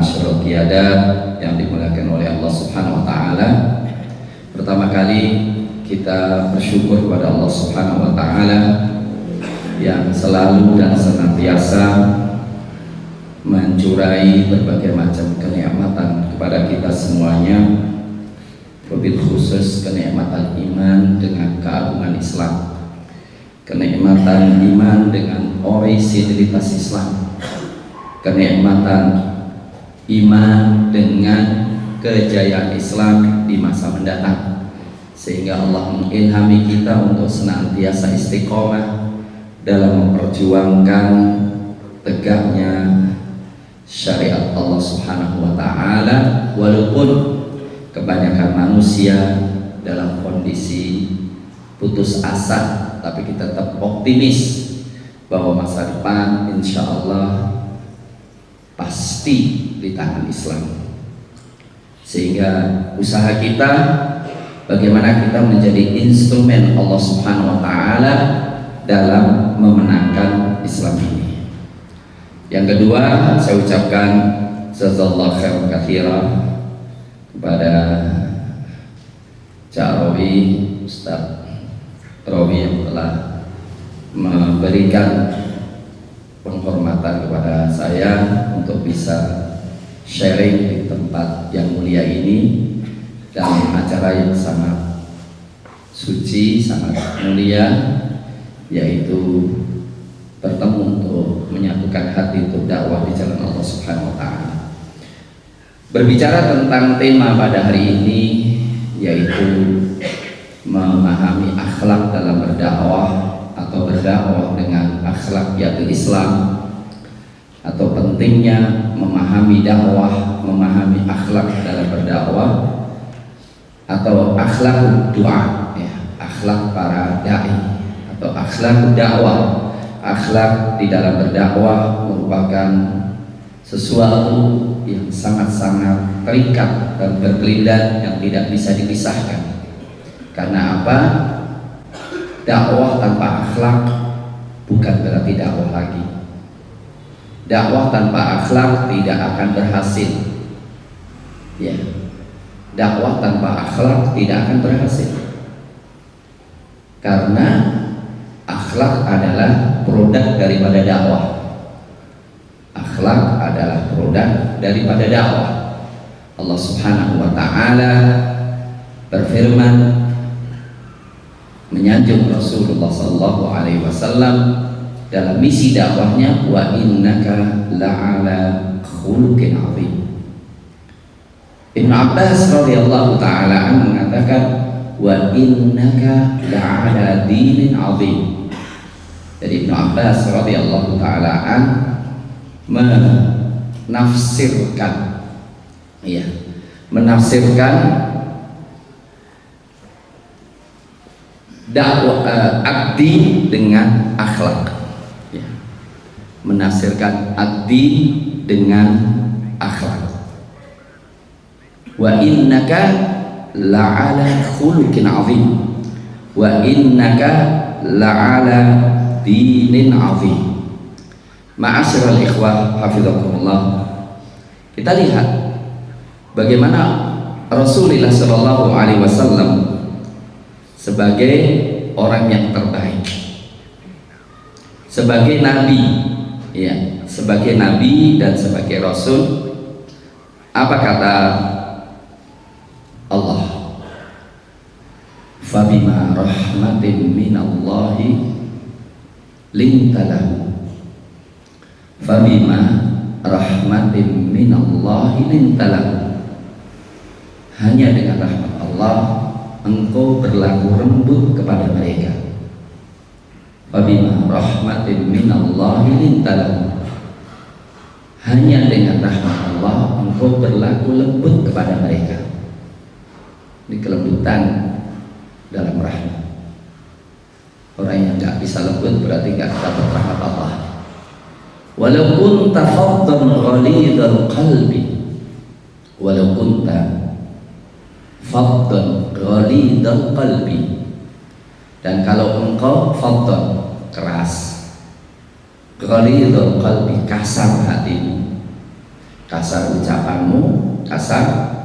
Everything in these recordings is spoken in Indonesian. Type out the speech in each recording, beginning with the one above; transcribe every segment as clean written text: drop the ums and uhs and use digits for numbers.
ma'asyiral qiyadah yang dimuliakan oleh Allah Subhanahu wa taala. Pertama kali kita bersyukur kepada Allah Subhanahu wa taala yang selalu dan senantiasa mencurai berbagai macam kenikmatan kepada kita semuanya, wabil khusus kenikmatan iman dengan keagungan Islam, kenikmatan iman dengan orisinilitas Islam, kenikmatan iman dengan kejayaan Islam di masa mendatang, sehingga Allah mengilhami kita untuk senantiasa istiqomah dalam memperjuangkan tegaknya syariat Allah Subhanahu wa taala, walaupun kebanyakan manusia dalam kondisi putus asa, tapi kita tetap optimis bahwa masa depan insya Allah pasti di tangan Islam. Sehingga usaha kita bagaimana kita menjadi instrumen Allah Subhanahu wa taala dalam memenangkan Islam ini. Yang kedua, saya ucapkan jazakallahu khairan katsiran kepada Cak Robi, Ustaz Robi yang telah memberikan penghormatan kepada saya untuk bisa sharing di tempat yang mulia ini dalam acara yang sangat suci, sangat mulia, yaitu bertemu untuk menyatukan hati untuk dakwah di jalan Allah Subhanahu wa taala. Berbicara tentang tema pada hari ini, yaitu memahami akhlak dalam berdakwah atau berdakwah dengan akhlak yaitu Islam, atau pentingnya memahami dakwah, memahami akhlak dalam berdakwah, atau akhlak doa, ya, akhlak para dai atau akhlak dakwah. Akhlak di dalam berdakwah merupakan sesuatu yang sangat-sangat terikat dan berkelindan yang tidak bisa dipisahkan. Karena apa? Dakwah tanpa akhlak bukan berarti dakwah lagi. Dakwah tanpa akhlak tidak akan berhasil. Ya. Dakwah tanpa akhlak tidak akan berhasil. Karena akhlak adalah produk daripada dakwah. Akhlak adalah produk daripada dakwah. Allah Subhanahu wa taala berfirman menyanjung Rasulullah sallallahu alaihi wasallam dalam misi dakwahnya, wa innaka la'ala khuluqin 'azim. Ibnu Abbas radhiyallahu taala anhu mengatakan, wa innaka la'ala dinin 'azim. Jadi Ibnu Abbas radhiyallahu taala an menafsirkan, ya, menafsirkan dakwah ad-din dengan akhlak, ya. Menafsirkan ad-din dengan akhlak. Wa innaka la'ala khuluqin 'azim. Wa innaka la'ala dinin 'azim. Ma'asyiral ikhwah hafizakumullah. Kita lihat bagaimana Rasulullah sallallahu alaihi wasallam sebagai orang yang terbaik, sebagai nabi, ya, sebagai nabi dan sebagai rasul. Apa kata Allah? Fabima rahmatin minallahi lintalahu. Fabima rahmatin minallahi lintalahu. Hanya dengan rahmat Allah engkau berlaku lembut kepada mereka. Fabima rahmatin minallahi lintalahu. Hanya dengan rahmat Allah engkau berlaku lembut kepada mereka. Ini kelembutan dalam rahmat. Orang yang gak bisa lembut berarti gak dapat rahmat Allah. Walau kunta faddan ghalidhal qalbi, walau kunta faddan ghalidhal qalbi, dan kalau engkau faddan keras, ghalidhal qalbi kasar hatimu, kasar ucapanmu, kasar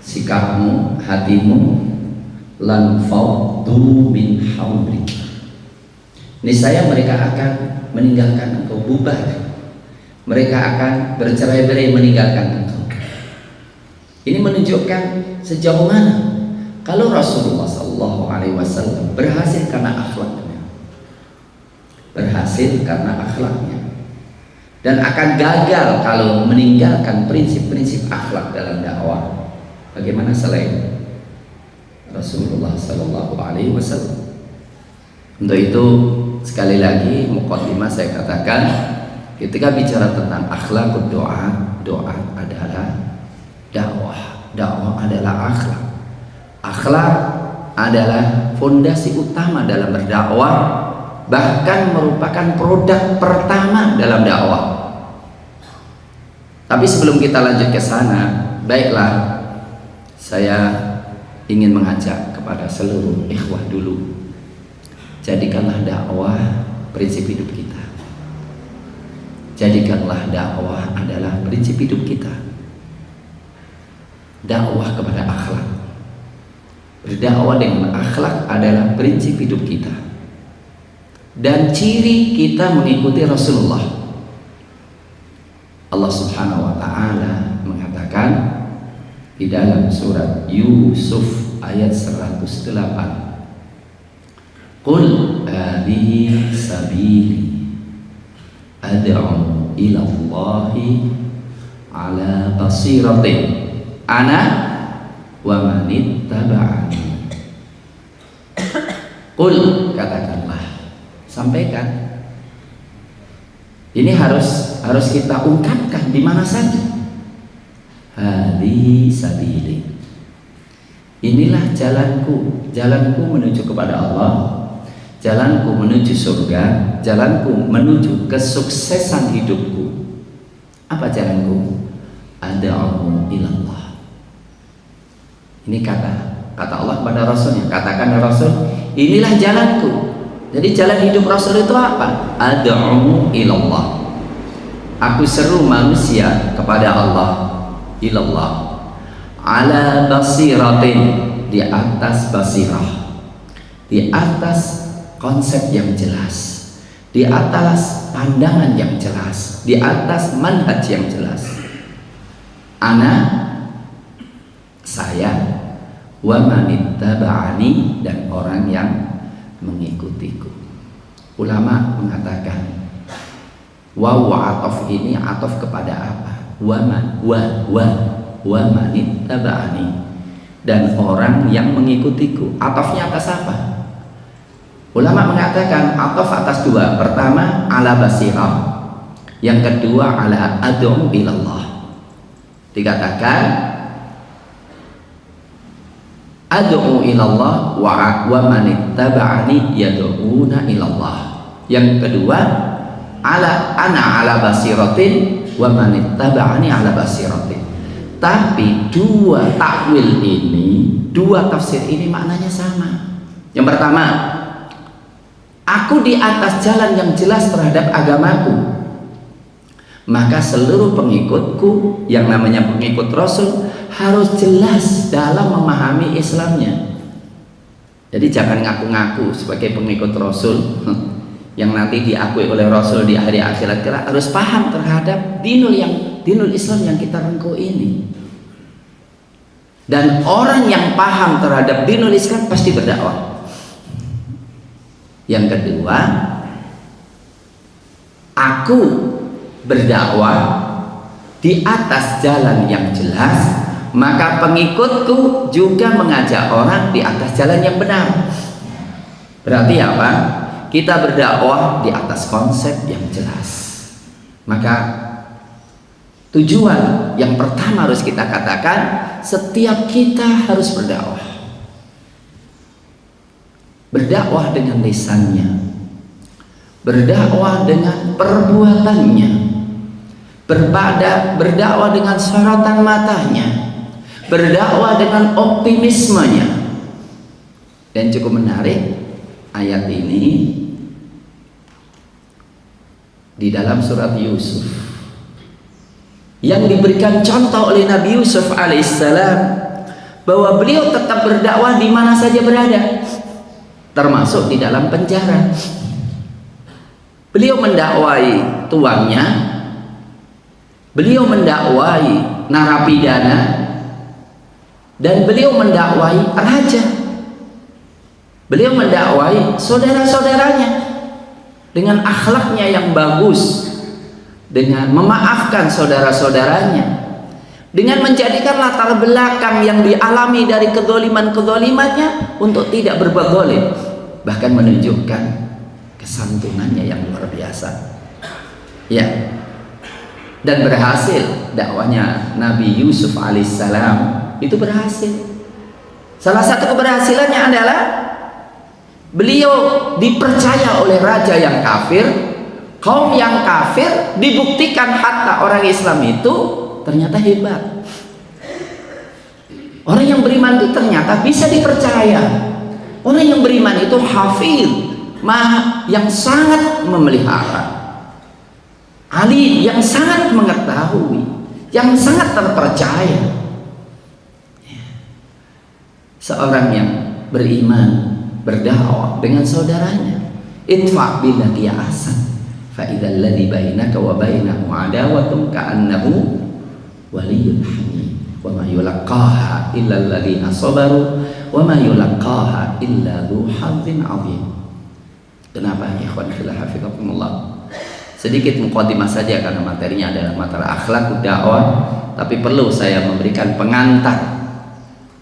sikapmu, hatimu, lan faddu min hawlik, niscaya mereka akan meninggalkan engkau, bubar, mereka akan bercerai-berai meninggalkan engkau. Ini menunjukkan sejauh mana kalau Rasulullah SAW berhasil karena akhlaknya, dan akan gagal kalau meninggalkan prinsip-prinsip akhlak dalam dakwah. Bagaimana selain Rasulullah SAW? Untuk itu sekali lagi muqaddimah saya katakan, ketika bicara tentang akhlakud doa, doa adalah dakwah adalah akhlak. Akhlak adalah fondasi utama dalam berdakwah, bahkan merupakan produk pertama dalam dakwah. Tapi sebelum kita lanjut ke sana, baiklah, saya ingin mengajak kepada seluruh ikhwah dulu, jadikanlah dakwah prinsip hidup kita. Jadikanlah dakwah adalah prinsip hidup kita. Dakwah kepada akhlak, berdakwah dengan akhlak adalah prinsip hidup kita dan ciri kita mengikuti Rasulullah. Allah Subhanahu wa ta'ala mengatakan di dalam surat Yusuf ayat 108, Qul hadhihi sabili ad'u ila Allahi ala basiratin ana wa manittaba'ani. Qul, katakanlah, sampaikan. Ini harus kita ungkapkan di mana saja. Hadhihi sabili, inilah jalanku menuju kepada Allah, jalanku menuju surga, jalanku menuju kesuksesan hidupku. Apa jalanku? Ad'u ilallah. Ini kata Allah kepada Rasulnya, katakan ya Rasul, inilah jalanku. Jadi jalan hidup Rasul itu apa? Ad'u ilallah. Aku seru manusia kepada Allah, ilallah, ala basiratin, di atas basirah, di atas konsep yang jelas, di atas pandangan yang jelas, di atas manhaj yang jelas. Ana, saya, wa manittaba'ani, dan orang yang mengikutiku. Ulama mengatakan waw atof ini atof kepada apa? Wa manittaba'ani, dan orang yang mengikutiku. Atofnya atas apa? Ulama mengatakan atof atas dua. Pertama ala basirah, yang kedua ala ad'u ilallah. Dikatakan ad'u ilallah wa manittaba'ani yad'una ilallah. Yang kedua ana ala basiratin wa manittaba'ani ala basiratin. Tapi dua takwil ini, dua tafsir ini maknanya sama. Yang pertama, aku di atas jalan yang jelas terhadap agamaku, maka seluruh pengikutku yang namanya pengikut Rasul harus jelas dalam memahami Islamnya. Jadi jangan ngaku-ngaku sebagai pengikut Rasul yang nanti diakui oleh Rasul di hari akhirat. Kita harus paham terhadap dinul Islam yang kita rengkuh ini. Dan orang yang paham terhadap dinul Islam pasti berdakwah. Yang kedua, aku berdakwah di atas jalan yang jelas, maka pengikutku juga mengajak orang di atas jalan yang benar. Berarti apa? Kita berdakwah di atas konsep yang jelas. Maka tujuan yang pertama harus kita katakan, setiap kita harus berdakwah. Berdakwah dengan lisannya, berdakwah dengan perbuatannya, berdakwah dengan sorotan matanya, berdakwah dengan optimismenya. Dan cukup menarik ayat ini di dalam surat Yusuf. yang diberikan contoh oleh Nabi Yusuf alaihissalam bahwa beliau tetap berdakwah di mana saja berada, termasuk di dalam penjara. Beliau mendakwai tuannya, beliau mendakwai narapidana, dan beliau mendakwai raja. Beliau mendakwai saudara-saudaranya dengan akhlaknya yang bagus, dengan memaafkan saudara-saudaranya, dengan menjadikan latar belakang yang dialami dari kezaliman-kezalimannya untuk tidak berbuat zalim, bahkan menunjukkan kesantunannya yang luar biasa. Ya, dan berhasil dakwanya Nabi Yusuf alaihissalam itu berhasil. Salah satu keberhasilannya adalah beliau dipercaya oleh raja yang kafir, kaum yang kafir, dibuktikan hatta orang Islam itu ternyata hebat. Orang yang beriman itu ternyata bisa dipercaya. Orang yang beriman itu hafid, yang sangat memelihara, alim, yang sangat mengetahui, yang sangat terpercaya. Seorang yang beriman berdakwah dengan saudaranya, idfa billati ahsan fa idzal ladzi bainaka wa bainahu adawatun ka'annahu waliyyun hamim wa ma yulaqaha illa alladziina sabaru wa ma yulaqaha illa dzu hazzin 'adzim. Kenapa ya ikhwan fillah hafizakumullah? Sedikit mukadimah saja karena materinya adalah materi akhlak dakwah, tapi perlu saya memberikan pengantar.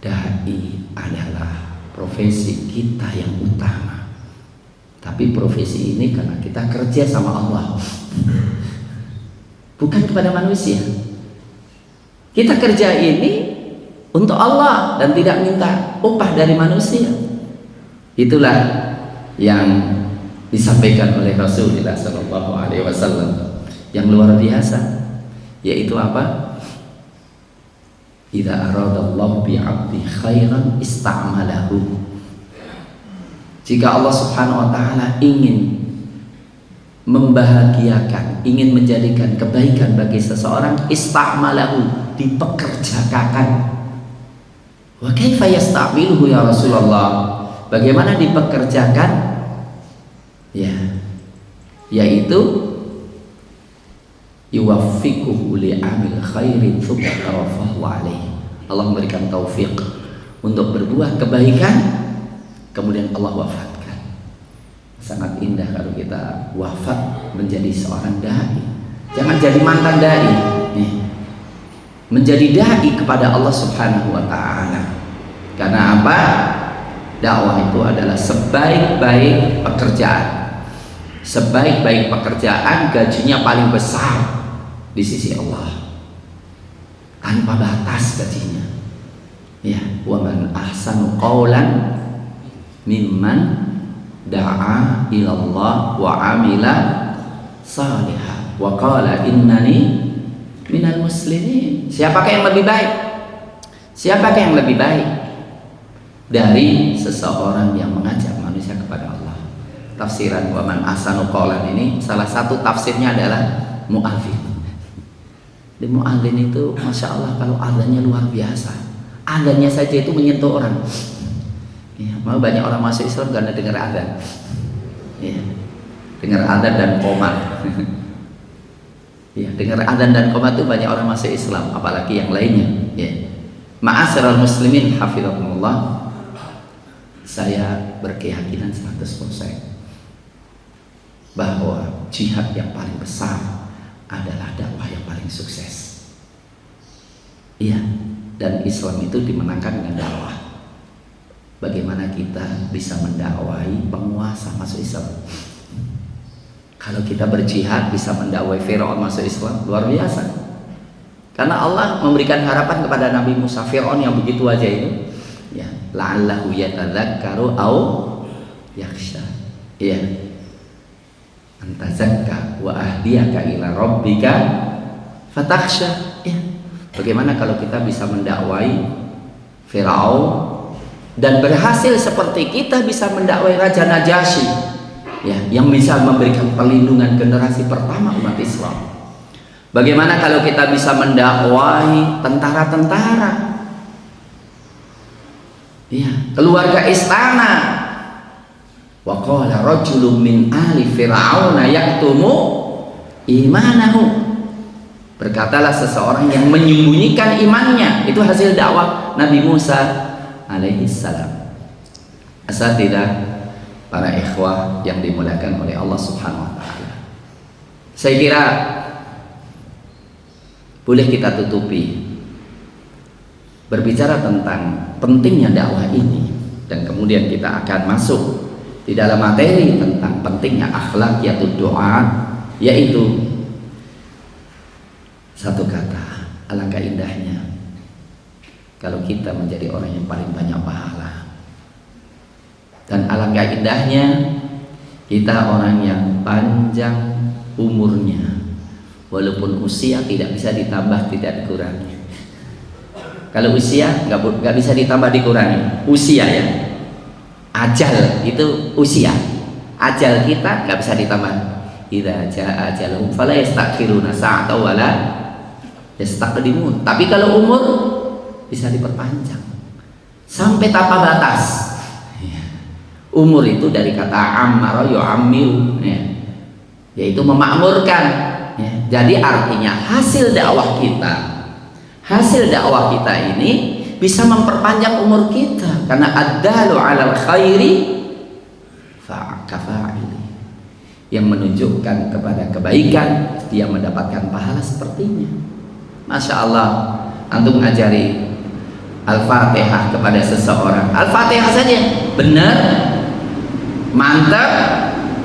Dai adalah profesi kita yang utama, tapi profesi ini karena kita kerja sama Allah, bukan kepada manusia. Kita kerja ini untuk Allah dan tidak minta upah dari manusia. Itulah yang disampaikan oleh Rasulullah SAW yang luar biasa, yaitu apa? Idza aradallahu bi'abdi khairan ista'malahu. Jika Allah Subhanahu wa taala ingin membahagiakan, ingin menjadikan kebaikan bagi seseorang, ista'malahu, dipekerjakan. Wa kaifa yasta'miluhu ya Rasulullah? Bagaimana dipekerjakan? Ya, yaitu yuwaffiquhu li'amil khairin thumma tawaffahu alaihi. Allah memberikan taufik untuk berbuat kebaikan, kemudian Allah wafatkan. Sangat indah kalau kita wafat menjadi seorang dai. Jangan jadi mantan dai, menjadi dai kepada Allah Subhanahu wa taala. Karena apa? Dakwah itu adalah sebaik-baik pekerjaan. Sebaik-baik pekerjaan, gajinya paling besar di sisi Allah, tanpa batas gajinya. Ya, wa man ahsanu qawlan mimman da'a ilallah wa amila salihah wa qala innani minal muslimin. Siapakah yang lebih baik? Siapakah yang lebih baik dari seseorang yang mengajak manusia kepada Allah? Tafsiran wa man ahsanu qawlan ini salah satu tafsirnya adalah mu'adzin. Di mu'adzin itu masya Allah, kalau adanya luar biasa, adanya saja itu menyentuh orang. Ya, mau banyak orang masuk Islam karena dengar adzan. Ya, dengar adzan dan qomat. Ya, dengar adzan dan qomat itu banyak orang masuk Islam, apalagi yang lainnya. Ya. Ma'asyiral muslimin hafizakumullah, saya berkeyakinan 100% bahwa jihad yang paling besar adalah dakwah yang paling sukses. Iya, dan Islam itu dimenangkan dengan dakwah. Bagaimana kita bisa mendakwai penguasa masuk Islam? Kalau kita berjihad bisa mendakwai Firaun masuk Islam, luar biasa. Karena Allah memberikan harapan kepada Nabi Musa, Firaun yang begitu aja itu, ya, la'allahu yatadzakkaru au yakhsha. Iya. Antazakka wa ahdiyaka ila rabbika fatakhsha. Ya. Bagaimana kalau kita bisa mendakwai Firaun dan berhasil seperti kita bisa mendakwai Raja Najasyi, ya, yang bisa memberikan perlindungan generasi pertama umat Islam. Bagaimana kalau kita bisa mendakwahi tentara-tentara? Ya, keluarga istana. Wa qala rajulun min ali fir'auna yaktumu imanahu. Berkatalah seseorang yang menyembunyikan imannya. Itu hasil dakwah Nabi Musa alaihi salam. Asatidah, para ikhwah yang dimuliakan oleh Allah Subhanahu wa taala. Saya kira boleh kita tutupi berbicara tentang pentingnya dakwah ini, dan kemudian kita akan masuk di dalam materi tentang pentingnya akhlaqiyatud du'a, yaitu satu kata, alangkah indahnya kalau kita menjadi orang yang paling banyak pahala, dan alangkah indahnya kita orang yang panjang umurnya, walaupun usia tidak bisa ditambah tidak dikurangi. Kalau usia nggak bisa ditambah dikurangi, usia ya, ajal itu usia, ajal kita nggak bisa ditambah. Idza jaa ajaluhum fala yastakhiruna sa'atan wala yastaqdimun. Tapi kalau umur bisa diperpanjang sampai tanpa batas. Umur itu dari kata ammara yu'ammiru, ya, yaitu memakmurkan, ya. Jadi artinya hasil dakwah kita ini bisa memperpanjang umur kita, karena ad-dalu 'alal khairi fa'kafa'ili, yang menunjukkan kepada kebaikan dia mendapatkan pahala sepertinya. Masya Allah, antum ajari Al-Fatihah kepada seseorang, Al-Fatihah saja benar, mantap,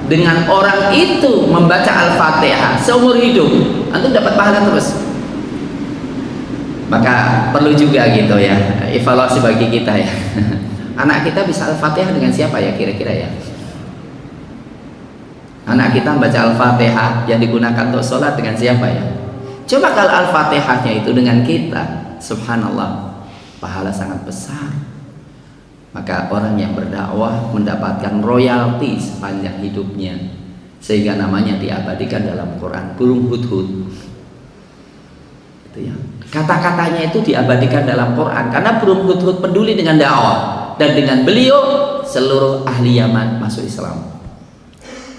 dengan orang itu membaca Al-Fatihah seumur hidup, antum dapat pahala terus. Maka perlu juga gitu ya, evaluasi bagi kita ya. Anak kita bisa Al-Fatihah dengan siapa ya kira-kira ya? Anak kita baca Al-Fatihah yang digunakan untuk sholat dengan siapa ya? Coba kalau Al-Fatihahnya itu dengan kita, subhanallah, pahala sangat besar. Maka orang yang berdakwah mendapatkan royalti sepanjang hidupnya, sehingga namanya diabadikan dalam Quran, burung hudhud. Itu ya. Kata-katanya itu diabadikan dalam Quran karena burung hudhud peduli dengan dakwah, dan dengan beliau seluruh ahli Yaman masuk Islam.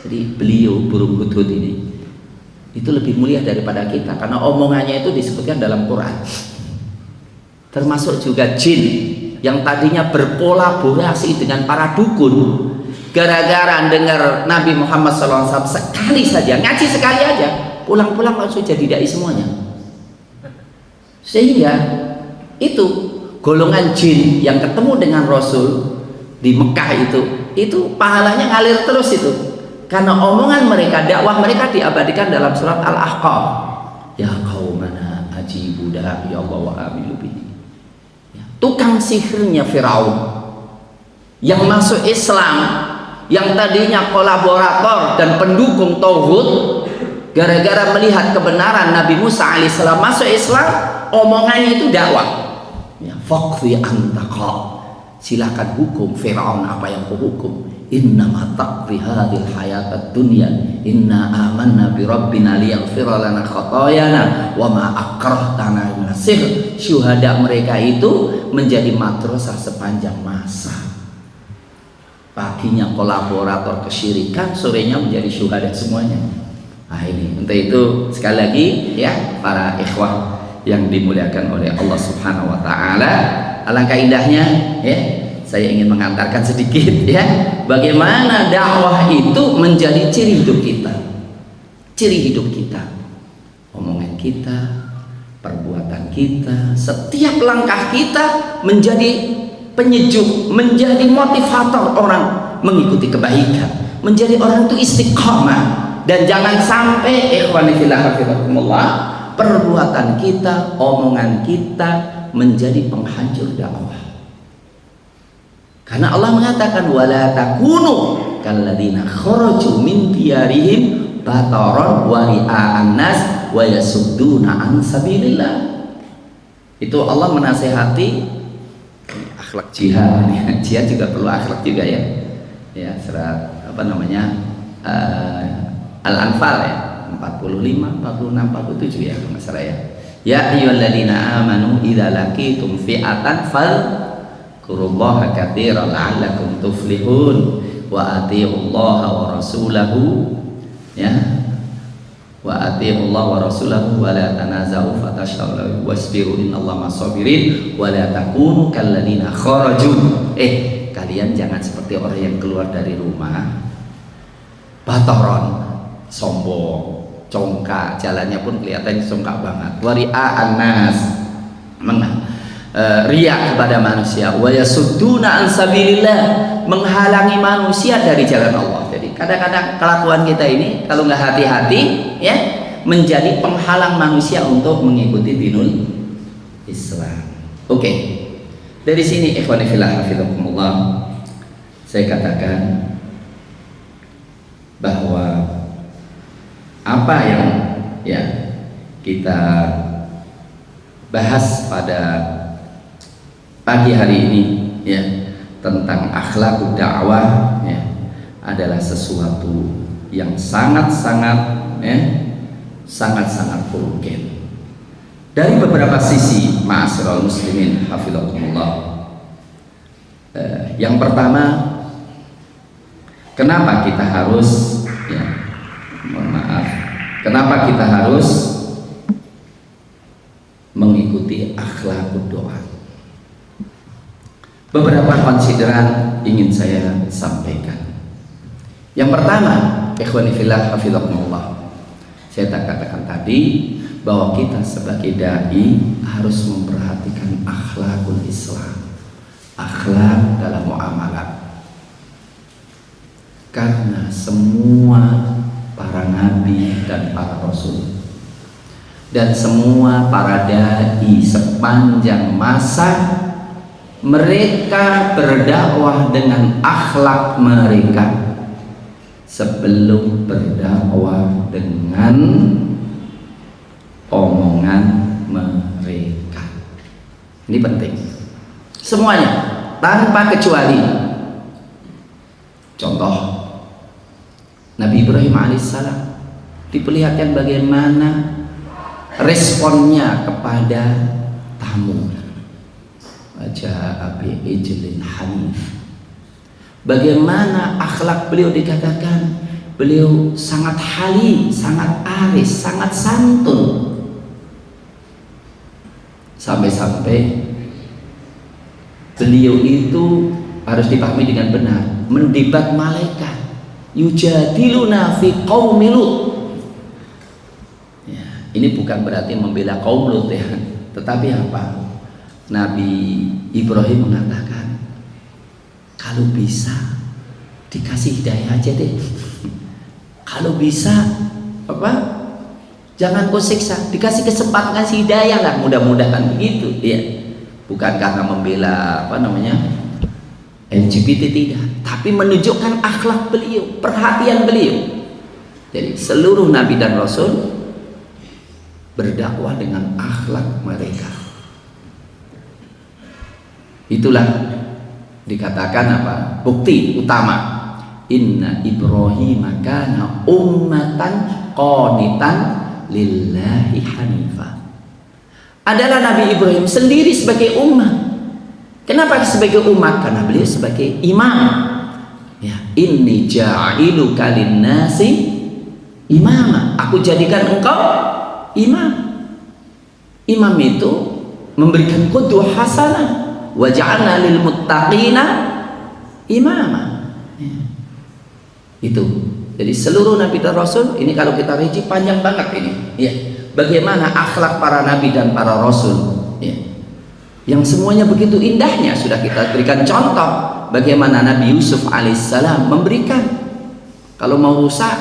Jadi beliau burung hudhud ini itu lebih mulia daripada kita karena omongannya itu disebutkan dalam Quran. Termasuk juga jin yang tadinya berkolaborasi dengan para dukun, gara-gara dengar Nabi Muhammad SAW sekali saja, ngaji sekali aja, pulang-pulang langsung jadi dai semuanya. Sehingga itu golongan jin yang ketemu dengan Rasul di Mekah itu pahalanya ngalir terus itu, karena omongan mereka, dakwah mereka diabadikan dalam surat Al-Ahqaf. Ya qaumana ajibu da'i Allah wa amilu bihi. Tukang sihirnya Firaun yang masuk Islam, yang tadinya kolaborator dan pendukung tauhid, gara-gara melihat kebenaran Nabi Musa alaihissalam masuk Islam, omongannya itu dakwah. Ya, faqdi antaqa, silakan hukum Firaun apa yang kau hukum. Innama taqdi hadhil hayatad dunya inna amanna bi rabbina liyaghfira lana khatayana wa ma akrahtana min sihr. Syuhada mereka itu menjadi madrasah sepanjang masa. Paginya kolaborator kesyirikan, sorenya menjadi syuhada semuanya. Nah ini, untuk itu sekali lagi ya para ikhwah yang dimuliakan oleh Allah Subhanahu wa taala, alangkah indahnya ya, saya ingin mengantarkan sedikit ya, bagaimana dakwah itu menjadi ciri hidup kita. Ciri hidup kita, omongan kita, perbuatan kita, setiap langkah kita menjadi penyejuk, menjadi motivator orang mengikuti kebaikan, menjadi orang itu istiqamah. Dan jangan sampai ikhwani fillah hafizakumullah, perbuatan kita, omongan kita menjadi penghancur dakwah. Karena Allah mengatakan wala takunu kalladzina kharaju min diyarihim bataran wa ria'an nas wa yasudduna an sabilillah. Itu Allah menasehati akhlak jihad. Jihad juga perlu akhlak juga ya. Ya, surat apa namanya? Al-Anfal ya. 45, 46, 47 ya kalau nggak salah ya. Ya ayyuhalladzina amanu idza laqitum fi'atan fadhkurullaha katsiran la'allakum tuflihun wa atiiullaha wa rasulahu ya wa atiiullaha wa rasulahu wa la tanaza'u fatashtaru wasbiru innallaha ma'as-sabirin wa la takunu kalladzina kharaju. Kalian jangan seperti orang yang keluar dari rumah batoron, sombong, congkak, jalannya pun kelihatan congkak banget. Wari'a annas, riya kepada manusia. Wa yasudduna an sabilillah, menghalangi manusia dari jalan Allah. Jadi kadang-kadang kelakuan kita ini kalau nggak hati-hati ya menjadi penghalang manusia untuk mengikuti dinul Islam. Oke. Dari sini ikhwani fillah hafizakumullah, saya katakan bahwa apa yang ya kita bahas pada pagi hari ini ya tentang akhlakud dakwah ya adalah sesuatu yang sangat-sangat urgen dari beberapa sisi. Ma'asyiral muslimin hafizakumullah. Yang pertama, kenapa kita harus ya mohon maaf, kenapa kita harus mengikuti akhlakud doa? Beberapa konsideran ingin saya sampaikan. Yang pertama, ikhwani fillah hafizakumullah, saya katakan tadi bahwa kita sebagai dai harus memperhatikan akhlakul Islam, akhlak dalam muamalah. Karena semua para nabi dan para rasul dan semua para dai sepanjang masa mereka berdakwah dengan akhlak mereka sebelum berdakwah dengan omongan mereka. Ini penting. Semuanya tanpa kecuali. Contoh Nabi Ibrahim alaihissalam diperlihatkan bagaimana responnya kepada tamu. Ja'a bi ijlin hanif. Bagaimana akhlak beliau dikatakan beliau sangat halim, sangat aris, sangat santun. Sampai-sampai beliau itu harus dipahami dengan benar, mendebat malaikat. Yujadiluna fi qaumi Lut. Ya, ini bukan berarti membela kaum Lut ya, tetapi apa? Nabi Ibrahim mengatakan, kalau bisa dikasih hidayah aja deh. Kalau bisa apa? Jangan kau siksa, dikasih kesempatan kasih hidayah lah, mudah-mudahan begitu ya. Bukan karena membela apa namanya LGBT, tidak, tapi menunjukkan akhlak beliau, perhatian beliau. Jadi seluruh nabi dan rasul berdakwah dengan akhlak mereka. Itulah dikatakan apa? Bukti utama. Inna Ibrahim kana ummatan qanitan lillahi hanifa. Adalah Nabi Ibrahim sendiri sebagai umat. Kenapa sebagai umat? Karena beliau sebagai imam. Ya, inni ja'iluka linnasi imama. Aku jadikan engkau imam. Imam itu memberikan qudwah hasanah. Wa ja'alna lil muttaqina imama. Ya. Itu. Jadi seluruh nabi dan rasul ini kalau kita rinci panjang banget ini. Ya. Bagaimana akhlak para nabi dan para rasul. Ya. Yang semuanya begitu indahnya sudah kita berikan contoh bagaimana Nabi Yusuf alaihissalam memberikan. Kalau mau rusak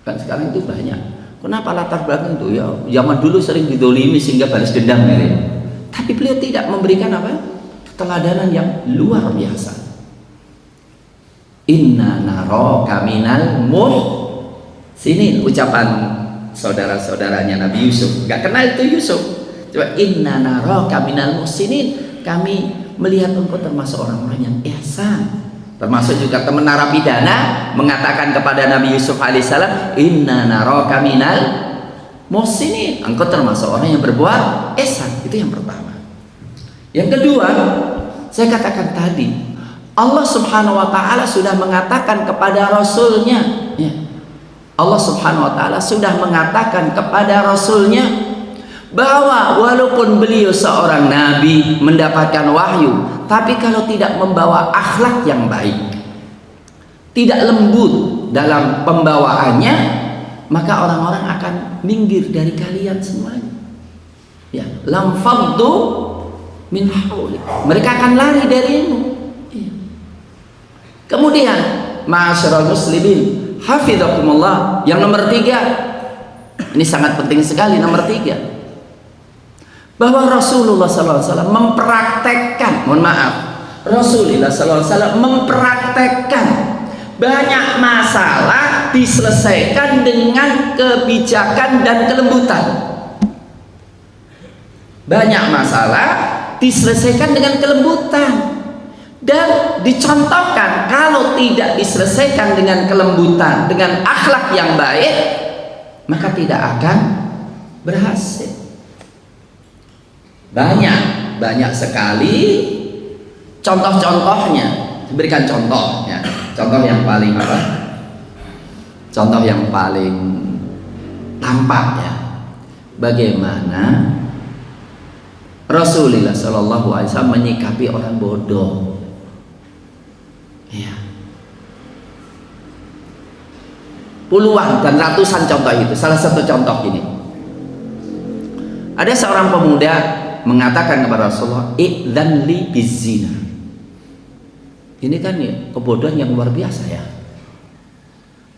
kan sekarang itu banyak. Kenapa latar belakang itu ya zaman dulu sering didolimi sehingga balas dendam gitu. Tapi beliau tidak memberikan apa? Keteladanan yang luar biasa. Inna naraka minal muhsinin, ucapan saudara-saudaranya Nabi Yusuf. Gak kenal itu Yusuf. Coba inna naraka minal muhsinin, kami melihat engkau termasuk orang-orang yang ihsan, Termasuk juga teman narapidana mengatakan kepada Nabi Yusuf alaihissalam, inna naraka minal muhsinin, engkau termasuk orang yang berbuat ihsan. Itu yang pertama. Yang kedua, saya katakan tadi, Allah subhanahu wa ta'ala sudah mengatakan kepada Rasulnya, ya, Allah subhanahu wa ta'ala sudah mengatakan kepada Rasulnya bahwa walaupun beliau seorang nabi mendapatkan wahyu, tapi kalau tidak membawa akhlak yang baik, tidak lembut dalam pembawaannya, maka orang-orang akan minggir dari kalian semuanya. Ya, lam faddu min haulik, mereka akan lari darimu. Ya. Kemudian, ma'asyiral muslimin, hafizakumullah, yang nomor 3, ini sangat penting sekali, nomor 3, bahwa Rasulullah SAW mempraktekkan, Rasulullah SAW mempraktekkan banyak masalah diselesaikan dengan kebijakan dan kelembutan. Banyak masalah diselesaikan dengan kelembutan, dan dicontohkan kalau tidak diselesaikan dengan kelembutan, dengan akhlak yang baik, maka tidak akan berhasil. Banyak sekali contoh-contohnya. Berikan contohnya. Contoh yang paling apa? Contoh yang paling tampak ya. Bagaimana Rasulullah SAW menyikapi orang bodoh. Ya. Puluhan dan ratusan contoh itu. Salah satu contoh ini. Ada seorang pemuda mengatakan kepada Rasulullah, idzan li bizina. Ini kan ya, kebodohan yang luar biasa ya.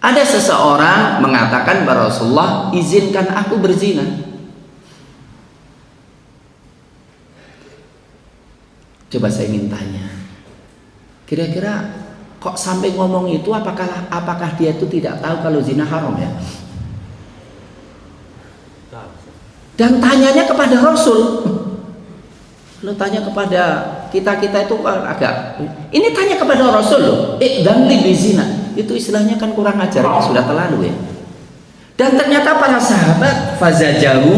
Ada seseorang mengatakan kepada Rasulullah, izinkan aku berzina. Coba saya ingin tanya, kira-kira kok sampai ngomong itu, apakah dia itu tidak tahu kalau zina haram ya? Dan tanyanya kepada Rasul. Lo tanya kepada kita itu agak, ini tanya kepada Rasul loh, dan li bizina, itu istilahnya kan kurang ajarnya, sudah terlalu ya. Dan ternyata para sahabat fazajahu,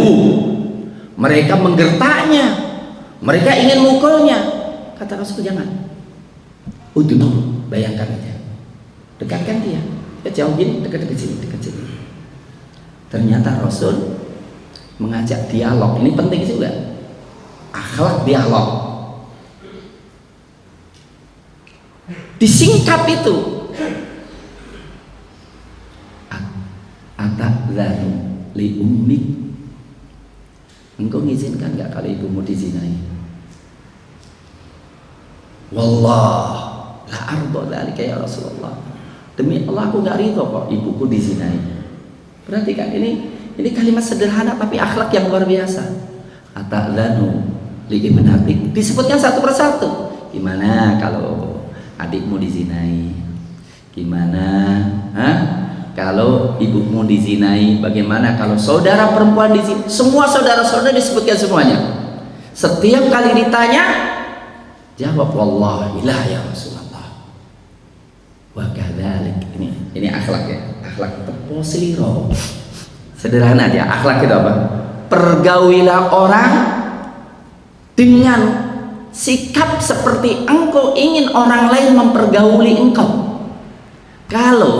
mereka menggertaknya, mereka ingin mukulnya. Kata Rasul, jangan, dulu, bayangkan aja, dekatkan dia, jauh gini, dekat sini. Ternyata Rasul mengajak dialog, ini penting juga. Akhlak dialog, disingkap itu. Ata'dzanu li ummik, engkau ngizinkan gak kalau ibumu dizinai? Wallah la ardo dzalika ya Rasulullah, demi Allah aku gak ridho kok ibuku dizinai. Perhatikan ini kalimat sederhana tapi akhlak yang luar biasa. Ata'dzanu li ibnatik, disebutkan satu persatu. Gimana kalau adikmu dizinai? Gimana kalau ibumu dizinai? Bagaimana kalau saudara perempuan dizinai? Semua saudara-saudara disebutkan semuanya. Setiap kali ditanya, jawab wallahi la ya Rasulullah. Wa kadzalik. Ini akhlak ya, akhlak teposliro. Sederhana aja, akhlak itu apa? Pergaulilah orang dengan sikap seperti engkau ingin orang lain mempergauli engkau. Kalau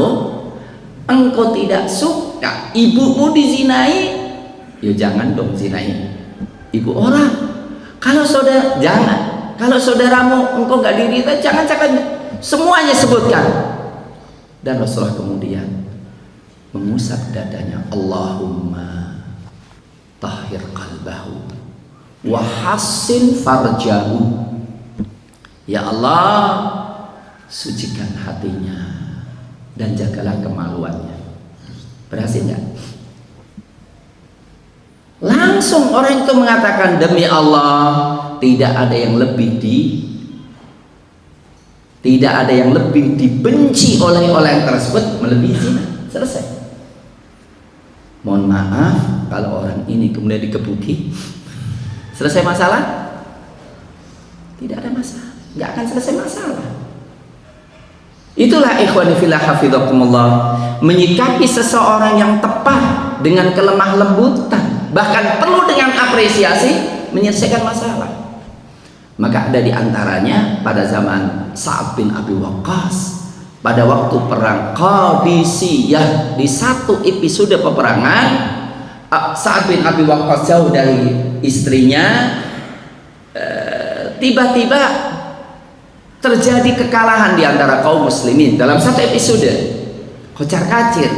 engkau tidak suka ibumu dizinai, ya jangan dong zinai ibu orang. Kalau saudara, jangan. Kalau saudaramu engkau gak dirita, jangan semuanya sebutkan. Dan Rasulullah kemudian mengusap dadanya, Allahumma tahhir qalbahu wa hassin farjahu. Ya Allah, sucikan hatinya dan jagalah kemaluannya. Berhasil nggak? Langsung orang itu mengatakan, demi Allah tidak ada yang lebih dibenci oleh orang tersebut melebihi zina. Selesai. Mohon maaf kalau orang ini kemudian dikebuki. Selesai masalah? Tidak ada masalah, nggak akan selesai masalah. Itulah ikhwani fillah hafidhakumullah, menyikapi seseorang yang tepat dengan kelemah lembutan, bahkan perlu dengan apresiasi menyelesaikan masalah. Maka ada di antaranya pada zaman Sa'ad bin Abi Waqqas pada waktu perang Qadisiyah. Di satu episode peperangan, Sa'ad bin Abi Waqqas jauh dari istrinya, tiba-tiba terjadi kekalahan di antara kaum muslimin dalam satu episode, kocar kacir.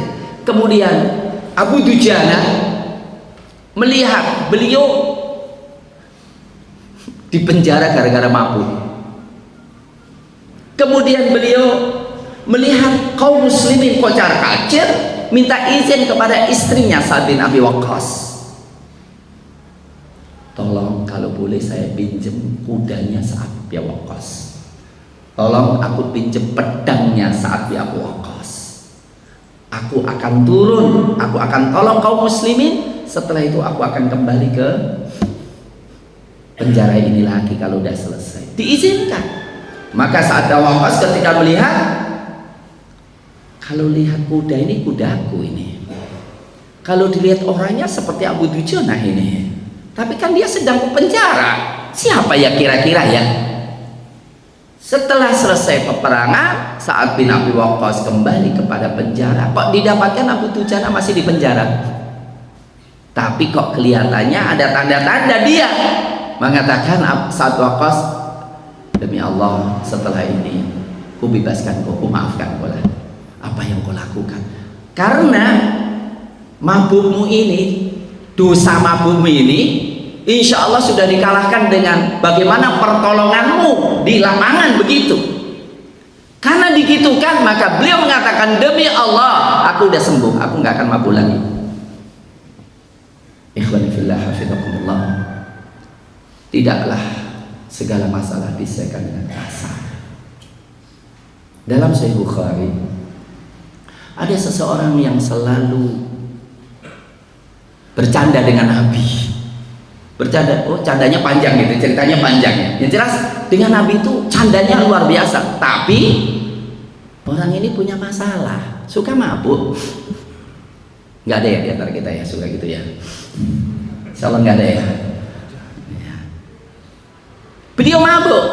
Kemudian Abu Dujana melihat beliau dipenjara gara-gara mabuk. Kemudian beliau melihat kaum muslimin kocar kacir, minta izin kepada istrinya Sa'ad bin Abi Waqqas, tolong kalau boleh saya pinjem kudanya Sa'ad bin Abi Waqqas, tolong aku pinjem pedangnya Sa'ad bin Abi Waqqas, aku akan turun, aku akan tolong kaum muslimin, setelah itu aku akan kembali ke penjara ini lagi kalau udah selesai. Diizinkan. Maka Sa'ad bin Abi Waqqas ketika melihat, kalau lihat kuda ini kudaku ini, kalau dilihat orangnya seperti Abu Dujana ini, tapi kan dia sedang ke penjara, siapa ya kira-kira ya? Setelah selesai peperangan, Sa'ad bin Abi Waqqas kembali kepada penjara. Kok didapatkan Abu Dujana masih di penjara, tapi kok kelihatannya ada tanda-tanda dia mengatakan, Sa'ad bin Waqqas, demi Allah setelah ini ku bebaskan kau, ku maafkan kau lah apa yang kau lakukan, karena mabukmu ini, dosa mabukmu ini insya Allah sudah dikalahkan dengan bagaimana pertolonganmu di lapangan begitu. Karena digitukan, maka beliau mengatakan, demi Allah aku udah sembuh, aku nggak akan mabuk lagi. Ikhwani fillah hafizakumullah, tidaklah segala masalah diselesaikan dengan kasar. Dalam Sahih Bukhari ada seseorang yang selalu bercanda dengan Nabi. Bercanda, oh candanya panjang gitu, ceritanya panjang ya. Yang jelas dengan Nabi itu candanya luar biasa. Tapi orang ini punya masalah, suka mabuk. Nggak ada ya di antara kita ya suka gitu ya. Insya Allah nggak ada ya. Beliau mabuk.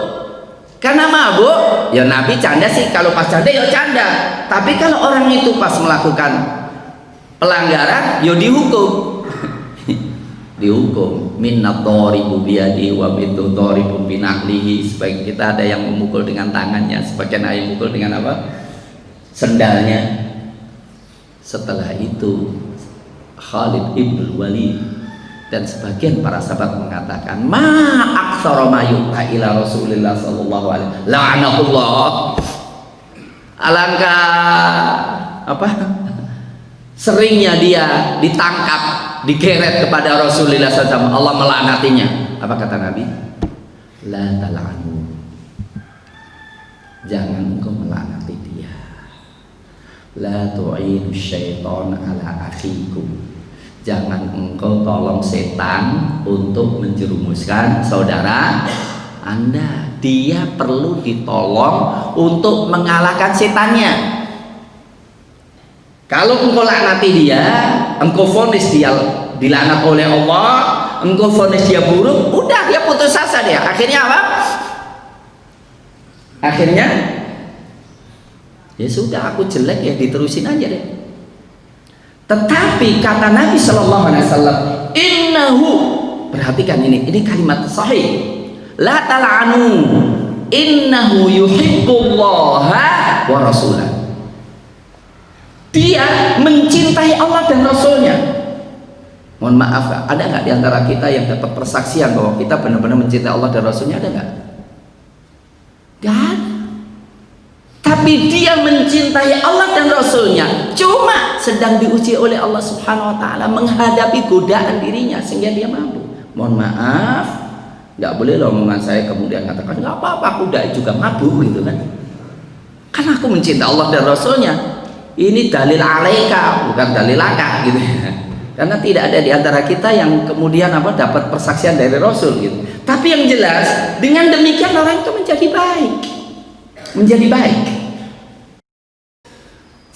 Karena mabuk, ya Nabi canda sih, kalau pas canda ya canda. Tapi kalau orang itu pas melakukan pelanggaran, ya dihukum. Dihukum minnad dharibu biyadi wa bidu dharibu binaklihi. Sebagian kita ada yang memukul dengan tangannya, sebagian ada yang memukul dengan apa? Sendalnya. Setelah itu Khalid ibn Walid dan sebagian para sahabat mengatakan, ma aktsara ma yu'ta ila Rasulillah sallallahu alaihi wasallam la'anahullah. Alangkah apa? Seringnya dia ditangkap, digeret kepada Rasulullah SAW, Allah melaknatinya. Apa kata Nabi? La tal'anu, jangan engkau melaknati dia. La tu'inu syaitan ala akhikum, jangan engkau tolong setan untuk menjerumuskan saudara Anda. Dia perlu ditolong untuk mengalahkan setannya. Kalau engkau laknati dia, engkau vonis dia dilaknat oleh Allah, engkau vonis dia buruk, udah dia putus asa dia. Akhirnya apa? Akhirnya ya sudah, aku jelek ya diterusin aja deh. Tetapi kata Nabi Shallallahu Alaihi Wasallam, innahu, perhatikan ini kalimat sahih, la tal'anu, innahu yuhibbullaha wa rasulah. Dia mencintai Allah dan Rasulnya. Mohon maaf, ada nggak di antara kita yang dapat persaksian bahwa kita benar-benar mencintai Allah dan Rasulnya? Ada nggak? Gak. Tapi dia mencintai Allah dan Rasulnya, cuma sedang diuji oleh Allah Subhanahu Wa Taala, menghadapi godaan dirinya sehingga dia mampu. Mohon maaf, nggak boleh loh omongan saya kemudian katakan nggak apa-apa, aku udah juga mabuk gitu kan? Karena aku mencintai Allah dan Rasulnya. Ini dalil alaika, bukan dalil laka gitu. Karena tidak ada di antara kita yang kemudian apa dapat persaksian dari Rasul gitu. Tapi yang jelas dengan demikian orang itu menjadi baik. Menjadi baik.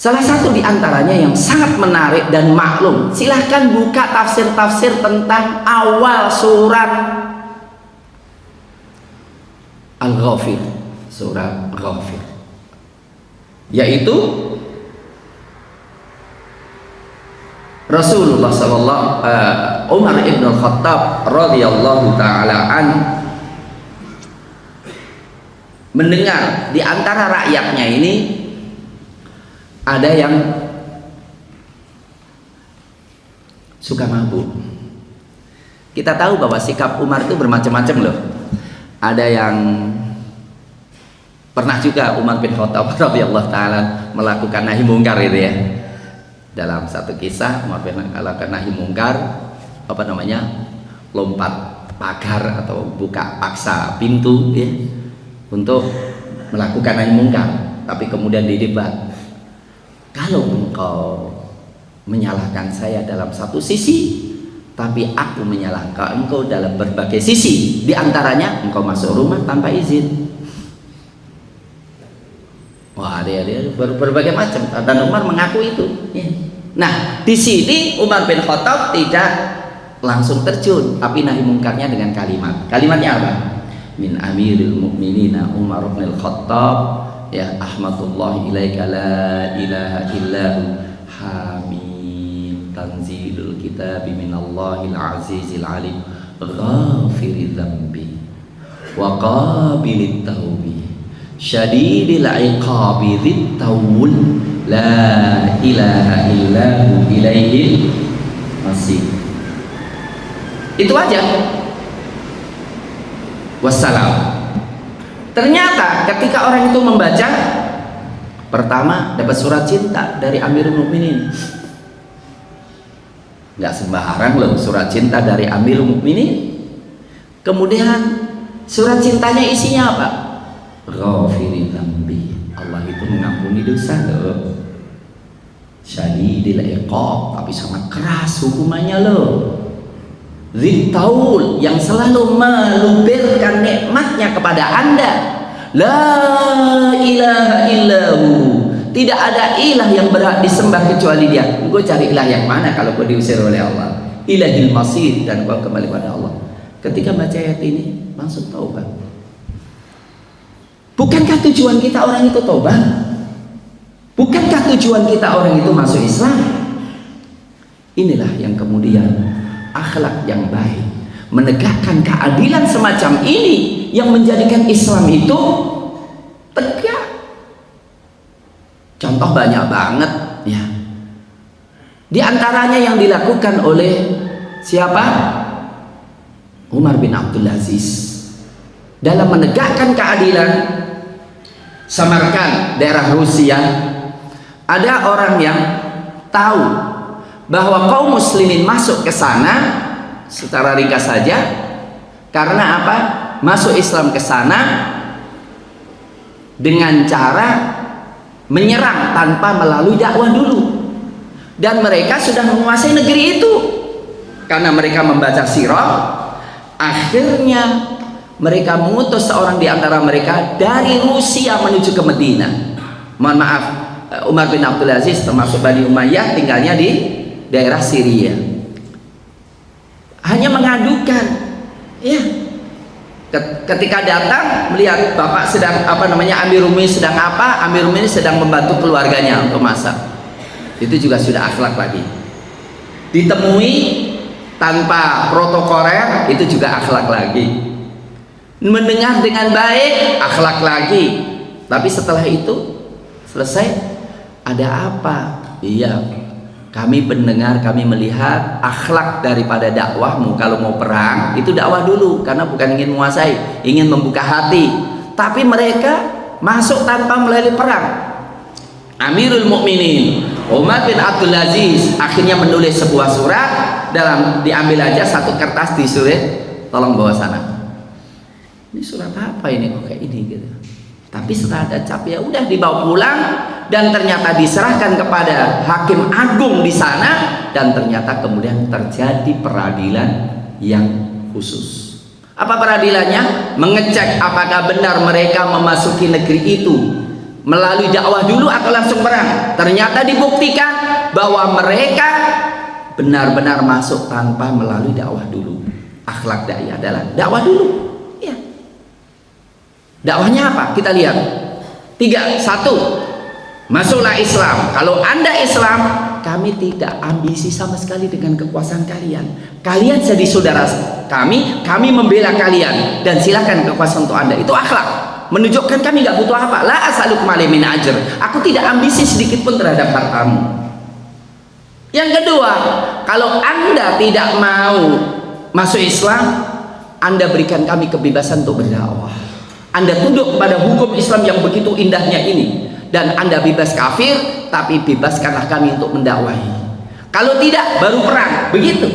Salah satu di antaranya yang sangat menarik dan maklum, silahkan buka tafsir-tafsir tentang awal surat Al-Ghafir, surat Ghafir, yaitu Rasulullah Umar ibn al-Khattab radhiyallahu taala an mendengar di antara rakyatnya ini ada yang suka mabuk. Kita tahu bahwa sikap Umar itu bermacam-macam loh. Ada yang pernah juga Umar bin Khattab radhiyallahu taala melakukan nahi mungkar itu ya. Dalam satu kisah Umar bin melakukan nahi mungkar, lompat pagar atau buka paksa pintu ya, untuk melakukan nahi mungkar. Tapi kemudian didebat, kalau engkau menyalahkan saya dalam satu sisi, tapi aku menyalahkan engkau dalam berbagai sisi, di antaranya engkau masuk rumah tanpa izin. Wah, dia berbagai macam, dan Umar mengaku itu. Nah, di sini Umar bin Khattab tidak langsung terjun, tapi nahi mungkarnya dengan kalimat. Kalimatnya apa? Min amiril mu'minina Umar bin Khattab, ya ahmadullah ilaika la ilaha illahu hamim tanzilul kitabi minallahil azizil alim ghafiri dzambi wa qabilit taubi syadidil iqabi dzit tawul la ilaha illahu ilaihil masih. Itu aja. Wassalam. Ternyata ketika orang itu membaca, pertama dapat surat cinta dari Amirul Mukminin. Nggak sembarang loh surat cinta dari Amirul Mukminin. Kemudian surat cintanya isinya apa? Ghafiri dzambi, Allah itu mengampuni dosa loh. Syadidil iqab, tapi sangat keras hukumannya loh. Zitaul, yang selalu meluberkan nikmatnya kepada Anda. La ilaha illahu, tidak ada ilah yang berhak disembah kecuali Dia. Engkau cari ilah yang mana kalau kau diusir oleh Allah? Ilahil masir, dan kau kembali pada Allah. Ketika baca ayat ini langsung taubat. Bukankah tujuan kita orang itu taubat? Bukankah tujuan kita orang itu masuk Islam? Inilah yang kemudian akhlak yang baik, menegakkan keadilan semacam ini yang menjadikan Islam itu tegak. Contoh banyak banget ya. Di antaranya yang dilakukan oleh siapa? Umar bin Abdul Aziz dalam menegakkan keadilan. Samarkand, daerah Rusia, ada orang yang tahu bahwa kaum muslimin masuk ke sana secara ringkas saja karena apa? Masuk Islam ke sana dengan cara menyerang tanpa melalui dakwah dulu, dan mereka sudah menguasai negeri itu karena mereka membaca sirah. Akhirnya mereka mengutus seorang di antara mereka dari Rusia menuju ke Madinah. Mohon maaf, Umar bin Abdul Aziz termasuk Bani Umayyah tinggalnya di daerah Syria. Hanya mengadukan, ya, ketika datang melihat bapak sedang Amir Umi sedang Amir Umi sedang membantu keluarganya untuk masak. Itu juga sudah akhlak lagi. Ditemui tanpa protokoler, itu juga akhlak lagi. Mendengar dengan baik, akhlak lagi. Tapi setelah itu selesai, ada apa? Iya, kami pendengar, kami melihat akhlak daripada dakwahmu. Kalau mau perang, itu dakwah dulu, karena bukan ingin menguasai, ingin membuka hati. Tapi mereka masuk tanpa melalui perang. Amirul Mukminin Umar bin Abdul Aziz akhirnya menulis sebuah surat, diambil aja satu kertas, disuruh tolong bawa sana. Ini surat apa ini kok kayak ini gitu. Tapi setelah ada cap, ya udah dibawa pulang, dan ternyata diserahkan kepada hakim agung di sana, dan ternyata kemudian terjadi peradilan yang khusus. Apa peradilannya? Mengecek apakah benar mereka memasuki negeri itu melalui dakwah dulu atau langsung perang? Ternyata dibuktikan bahwa mereka benar-benar masuk tanpa melalui dakwah dulu. Akhlak dai adalah dakwah dulu. Ya. Dakwahnya apa? Kita lihat. 3. 1. Masuklah Islam. Kalau Anda Islam, kami tidak ambisi sama sekali dengan kekuasaan kalian. Kalian jadi saudara kami membela kalian, dan silakan kekuasaan untuk Anda. Itu akhlak. Menunjukkan kami nggak butuh apa. La as'alukum alaihi min ajr. Aku tidak ambisi sedikit pun terhadap hartamu. Yang kedua, kalau Anda tidak mau masuk Islam, Anda berikan kami kebebasan untuk berdakwah. Anda tunduk kepada hukum Islam yang begitu indahnya ini, dan Anda bebas kafir, tapi bebaskanlah kami untuk mendakwahi. Kalau tidak, baru perang. Begitu.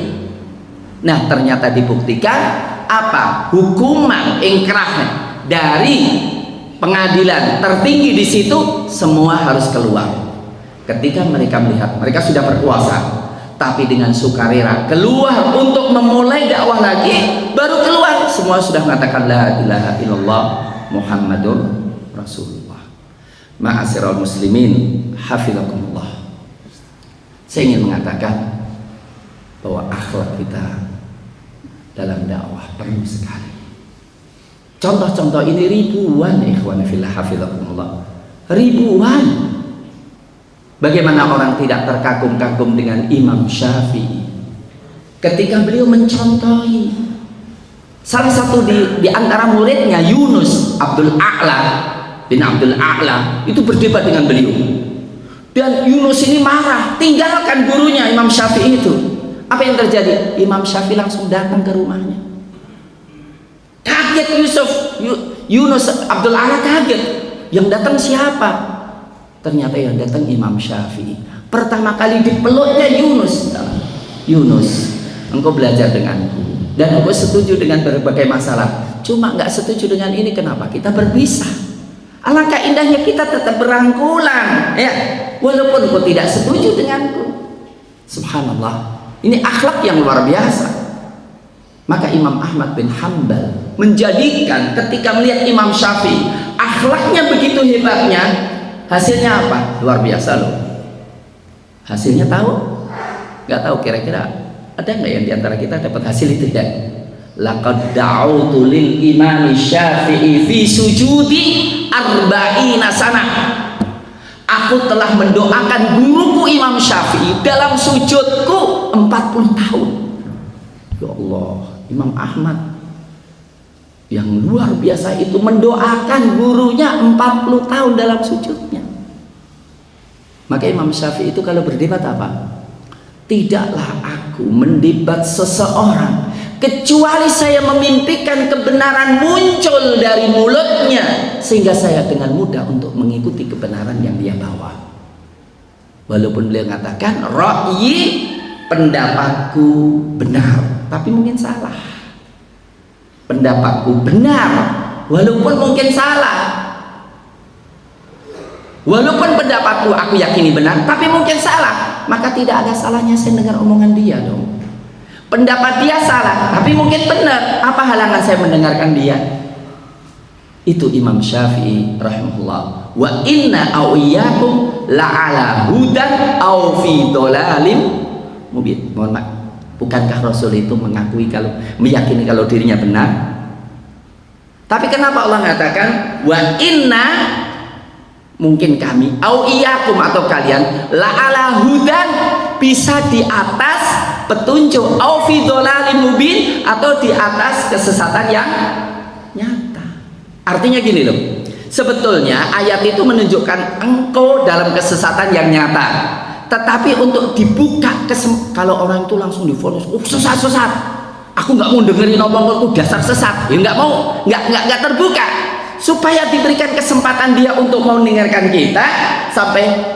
Nah, ternyata dibuktikan apa? Hukuman ingkrahnya dari pengadilan tertinggi di situ semua harus keluar. Ketika mereka melihat mereka sudah berkuasa, tapi dengan sukarela keluar untuk memulai dakwah lagi, baru keluar semua sudah mengatakan la ilaha illallah Muhammadur Rasulullah. Ma'asyiral muslimin, hafizakumullah. Saya ingin mengatakan bahwa akhlak kita dalam dakwah perlu sekali. Contoh-contoh ini ribuan, ikhwan fillah, hafizakumullah. Ribuan. Bagaimana orang tidak terkagum-kagum dengan Imam Syafi'i ketika beliau mencontohi salah satu di antara muridnya, Yunus Abdul A'la bin Abdul A'la, itu berdebat dengan beliau. Dan Yunus ini marah, tinggalkan gurunya Imam Syafi'i itu. Apa yang terjadi? Imam Syafi'i langsung datang ke rumahnya. Kaget Yunus Abdul A'la, kaget. Yang datang siapa? Ternyata yang datang Imam Syafi'i. Pertama kali dipeluknya Yunus, engkau belajar denganku dan engkau setuju dengan berbagai masalah. Cuma nggak setuju dengan ini, kenapa? Kita berpisah. Alangkah indahnya kita tetap berangkulan, ya, walaupun engkau tidak setuju denganku. Subhanallah, ini akhlak yang luar biasa. Maka Imam Ahmad bin Hanbal menjadikan ketika melihat Imam Syafi'i akhlaknya begitu hebatnya, hasilnya apa? Luar biasa loh. Hasilnya tahu? Nggak tahu, kira-kira ada nggak yang diantara kita dapat hasil itu ya? Laqad da'utu lil imam Syafi'i fi sujudi arba'ina sanah. Aku telah mendoakan guruku Imam Syafi'i dalam sujudku 40 tahun. Ya Allah, Imam Ahmad yang luar biasa itu mendoakan gurunya 40 tahun dalam sujudnya. Maka Imam Syafi'i itu kalau berdebat apa? Tidaklah aku mendebat seseorang kecuali saya memimpikan kebenaran muncul dari mulutnya, sehingga saya dengan mudah untuk mengikuti kebenaran yang dia bawa. Walaupun beliau mengatakan ra'yi, pendapatku benar, tapi mungkin salah. Pendapatku benar walaupun mungkin salah. Walaupun pendapatku aku yakini benar, tapi mungkin salah, maka tidak ada salahnya saya dengar omongan dia dong. Pendapat dia salah, tapi mungkin benar, apa halangan saya mendengarkan dia? Itu Imam Syafi'i rahimahullah. Wa inna awiyakum la'ala hudan aw fi dolalim mubin. Mohon maaf, bukankah Rasul itu meyakini kalau dirinya benar? Tapi kenapa Allah mengatakan wa inna, mungkin kami au iyakum atau kalian la'ala hudan, bisa di atas petunjuk, au fi dolalim mubin, atau di atas kesesatan yang nyata. Artinya gini loh, sebetulnya ayat itu menunjukkan engkau dalam kesesatan yang nyata, tetapi untuk dibuka kalau orang itu langsung difonis, sesat, aku nggak mau dengerin omonganku, dasar sesat, ya nggak mau, nggak terbuka, supaya diberikan kesempatan dia untuk mau mendengarkan kita sampai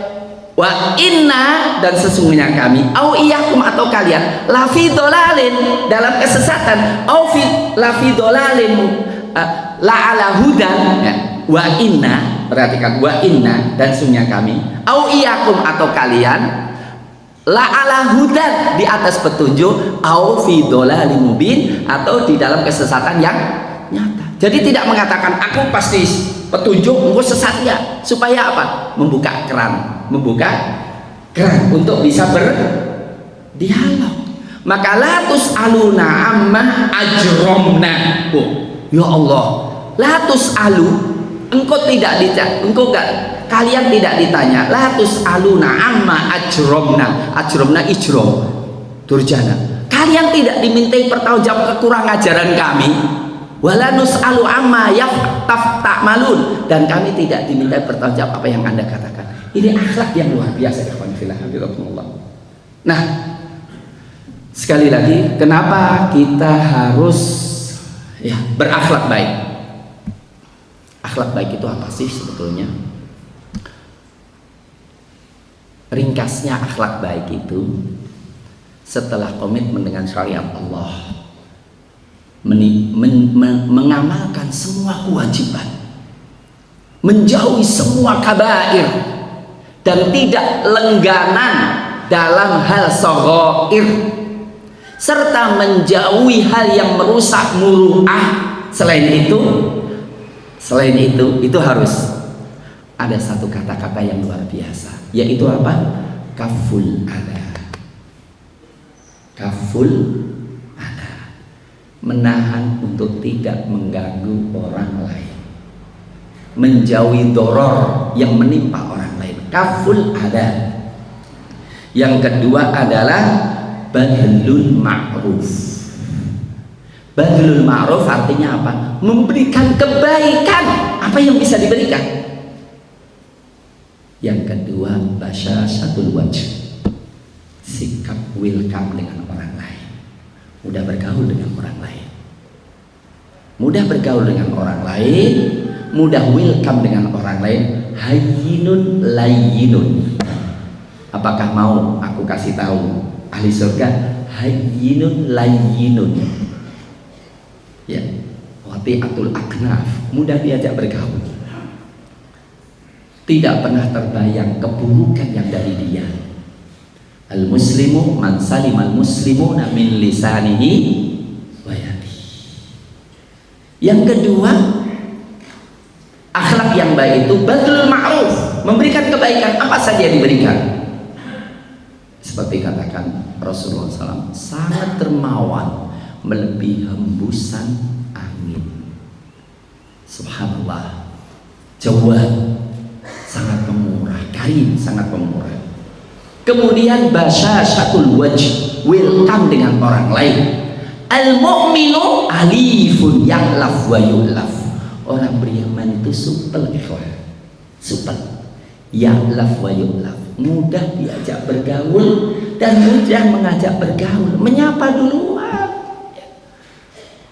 wa inna, dan sesungguhnya kami au iyakum atau kalian lafi dolalin, dalam kesesatan, au fi lafi dolalin la ala hudan, ya. Wa inna, perhatikan, wa inna, dan sesungguhnya kami au iyakum atau kalian la ala hudan, di atas petunjuk, au fi dolalin mubin, atau di dalam kesesatan yang nyata. Jadi tidak mengatakan aku pasti petunjuk, engkau sesat ya. Supaya apa? Membuka keran untuk bisa berdialog. Maka la tus'aluna amma ajromna. Oh, ya Allah, la tus'alu, engkau tidak ditanya, kalian tidak ditanya. La tus'aluna amma ajromna. Ajromna ijrom, durjana. Kalian tidak dimintai pertanggungjawab kekurangan ajaran kami. Wala nus'alu amma ta'malun, dan kami tidak dimintai pertanggungjawab apa yang Anda katakan. Ini akhlak yang luar biasa, ikhwan fillah. Nah, sekali lagi, kenapa kita harus berakhlak baik? Akhlak baik itu apa sih sebetulnya? Ringkasnya akhlak baik itu setelah komitmen dengan syariat Allah, mengamalkan semua kewajiban, menjauhi semua kabair, dan tidak lengganan dalam hal shaghair, serta menjauhi hal yang merusak muru'ah. Selain itu harus ada satu kata-kata yang luar biasa, yaitu apa? Kaful ada. Kaful ada, menahan untuk tidak mengganggu orang lain, menjauhi doror yang menimpa orang lain. Kaful ada. Yang kedua adalah badlul ma'ruf. Badlul ma'ruf artinya apa? Memberikan kebaikan apa yang bisa diberikan. Yang kedua basyasyatul wajh, sikap welcome dengan orang lain, mudah bergaul dengan orang lain, mudah bergaul dengan orang lain, mudah welcome dengan orang lain. Hayyinun layyinun. Apakah mau aku kasih tahu ahli surga? Hayyinun layyinun. Ya, wati'atul aknaf, mudah diajak bergaul, tidak pernah terbayang keburukan yang dari dia. Al muslimu man salimal muslimuna min lisanihi wa yadihi. Yang kedua, akhlak yang baik itu badlul ma'ruf, memberikan kebaikan apa saja yang diberikan. Seperti katakan Rasulullah SAW, sangat dermawan melebihi hembusan angin. Subhanallah, jawab, sangat pemurah, karim, sangat pemurah. Kemudian basyasyatul wajh, welcome dengan orang lain. Al mu'minu alifun ya'laf wa yu'laf. Orang beriman itu supel, ikhwan, supel, ya'laf wa yu'laf, mudah diajak bergaul dan mudah mengajak bergaul, menyapa duluan.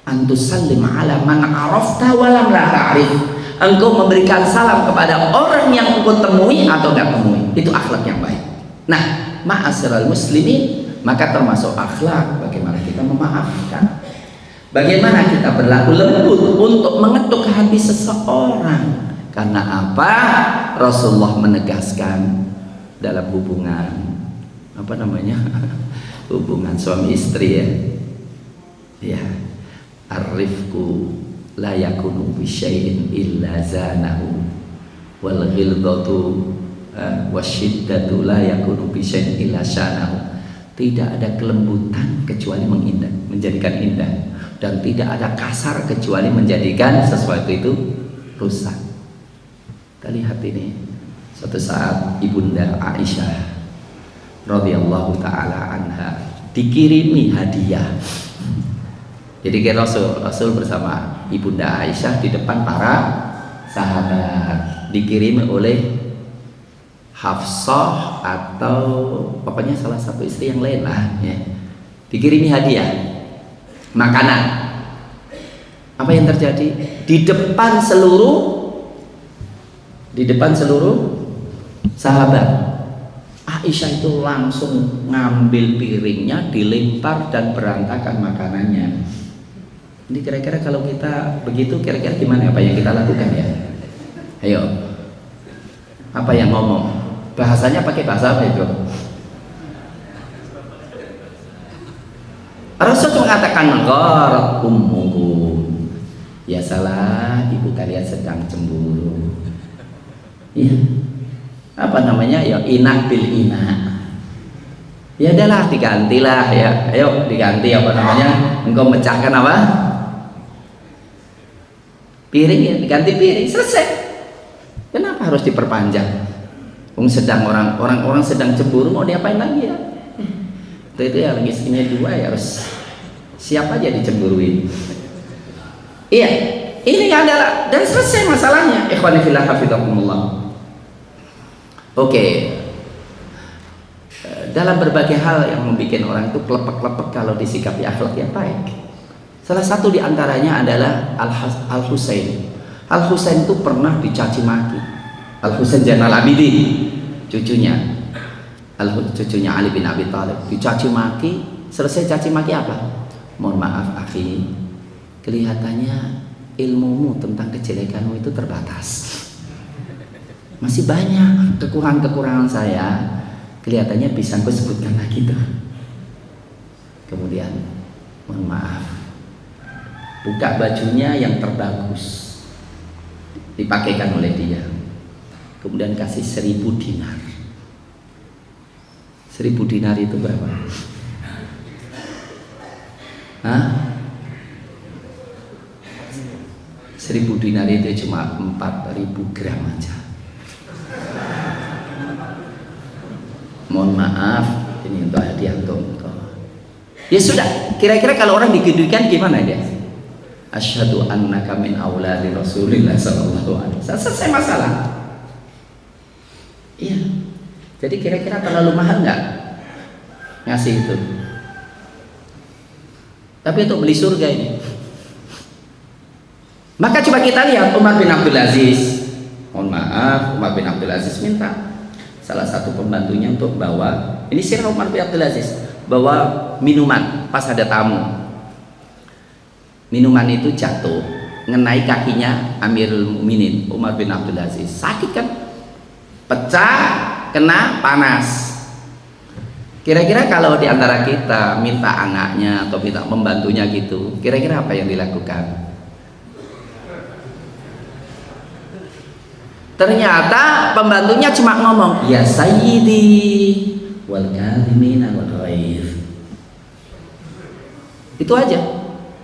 Antusallim ala man arafta wa lam la ta'rif. Engkau memberikan salam kepada orang yang engkau temui atau tidak temui, itu akhlak yang baik. Nah, ma'asyiral muslimin, maka termasuk akhlak bagaimana kita memaafkan, bagaimana kita berlaku lembut untuk mengetuk hati seseorang. Karena apa? Rasulullah menegaskan dalam hubungan hubungan suami istri, ya, arifku la yakunu bi syai'in illa zanahu wal ghilzatu wasyiddatu la yakunu bi syai'in illa syanahu. Tidak ada kelembutan kecuali menjadikan indah, dan tidak ada kasar kecuali menjadikan sesuatu itu rusak. Kita lihat ini, suatu saat Ibunda Aisyah radhiyallahu taala anha dikirimi hadiah. Jadi Rasul bersama Ibunda Aisyah di depan para sahabat, dikirimi oleh Hafsah atau pokoknya salah satu istri yang lain lah, ya. Dikirimi hadiah makanan. Apa yang terjadi? Di depan seluruh sahabat, Aisyah itu langsung ngambil piringnya, dilempar dan berantakan makanannya. Ini kira-kira kalau kita begitu, kira-kira gimana apa yang kita lakukan ya? Ayo, apa yang ngomong? Bahasanya pakai bahasa apa itu? Rasul mengatakan gharat ummukum, Ya salah, ibu kalian sedang cemburu. Ya, apa namanya? Ya inak bil inak. Ya adalah digantilah ya. Ayo diganti apa namanya? Engkau mecahkan apa? Piring ya, diganti piring, selesai. Kenapa harus diperpanjang? Sedang orang sedang cemburu, mau diapain lagi ya? Itu ya rezekinya dua ya, harus siap aja dicemburuin. Iya, ini adalah dan selesai masalahnya. Ikhwani fillah hafizakumullah. Oke. Dalam berbagai hal yang membuat orang itu kelepek-kelepek kalau disikapi akhlak yang baik. Salah satu di antaranya adalah Al-Husain. Al-Husain itu pernah dicaci maki. Al-Husain Zainal Abidin, cucunya Ali bin Abi Thalib, dicaci maki. Selesai caci maki apa? Mohon maaf akhi, kelihatannya ilmumu tentang kejelekanmu itu terbatas. Masih banyak kekurangan-kekurangan saya, kelihatannya bisa aku sebutkan lagi tuh. Kemudian mohon maaf, buka bajunya yang terbagus, dipakaikan oleh dia, kemudian kasih 1000 dinar. 1000 dinar itu berapa? Hah? 1000 dinar itu cuma 4000 gram aja. Mohon maaf, ini untuk hadiah untuk engkau. Ya sudah, kira-kira kalau orang digitukan gimana dia? Asyhadu annaka min auladi Rasulillah sallallahu alaihi wasallam. Selesai masalah. Iya. Jadi kira-kira terlalu mahal nggak ngasih itu? Tapi untuk beli surga ini. Maka coba kita lihat Umar bin Abdul Aziz. Mohon maaf, Umar bin Abdul Aziz minta salah satu pembantunya untuk bawa, ini sirah Umar bin Abdul Aziz, bawa minuman pas ada tamu. Minuman itu jatuh, ngenai kakinya Amirul Mukminin Umar bin Abdul Aziz. Sakit kan? Pecah, kena panas. Kira-kira kalau diantara kita minta anaknya atau minta pembantunya gitu, kira-kira apa yang dilakukan? Ternyata pembantunya cuma ngomong, ya sayyidi wal kadhimina wal ghaidh. Itu aja,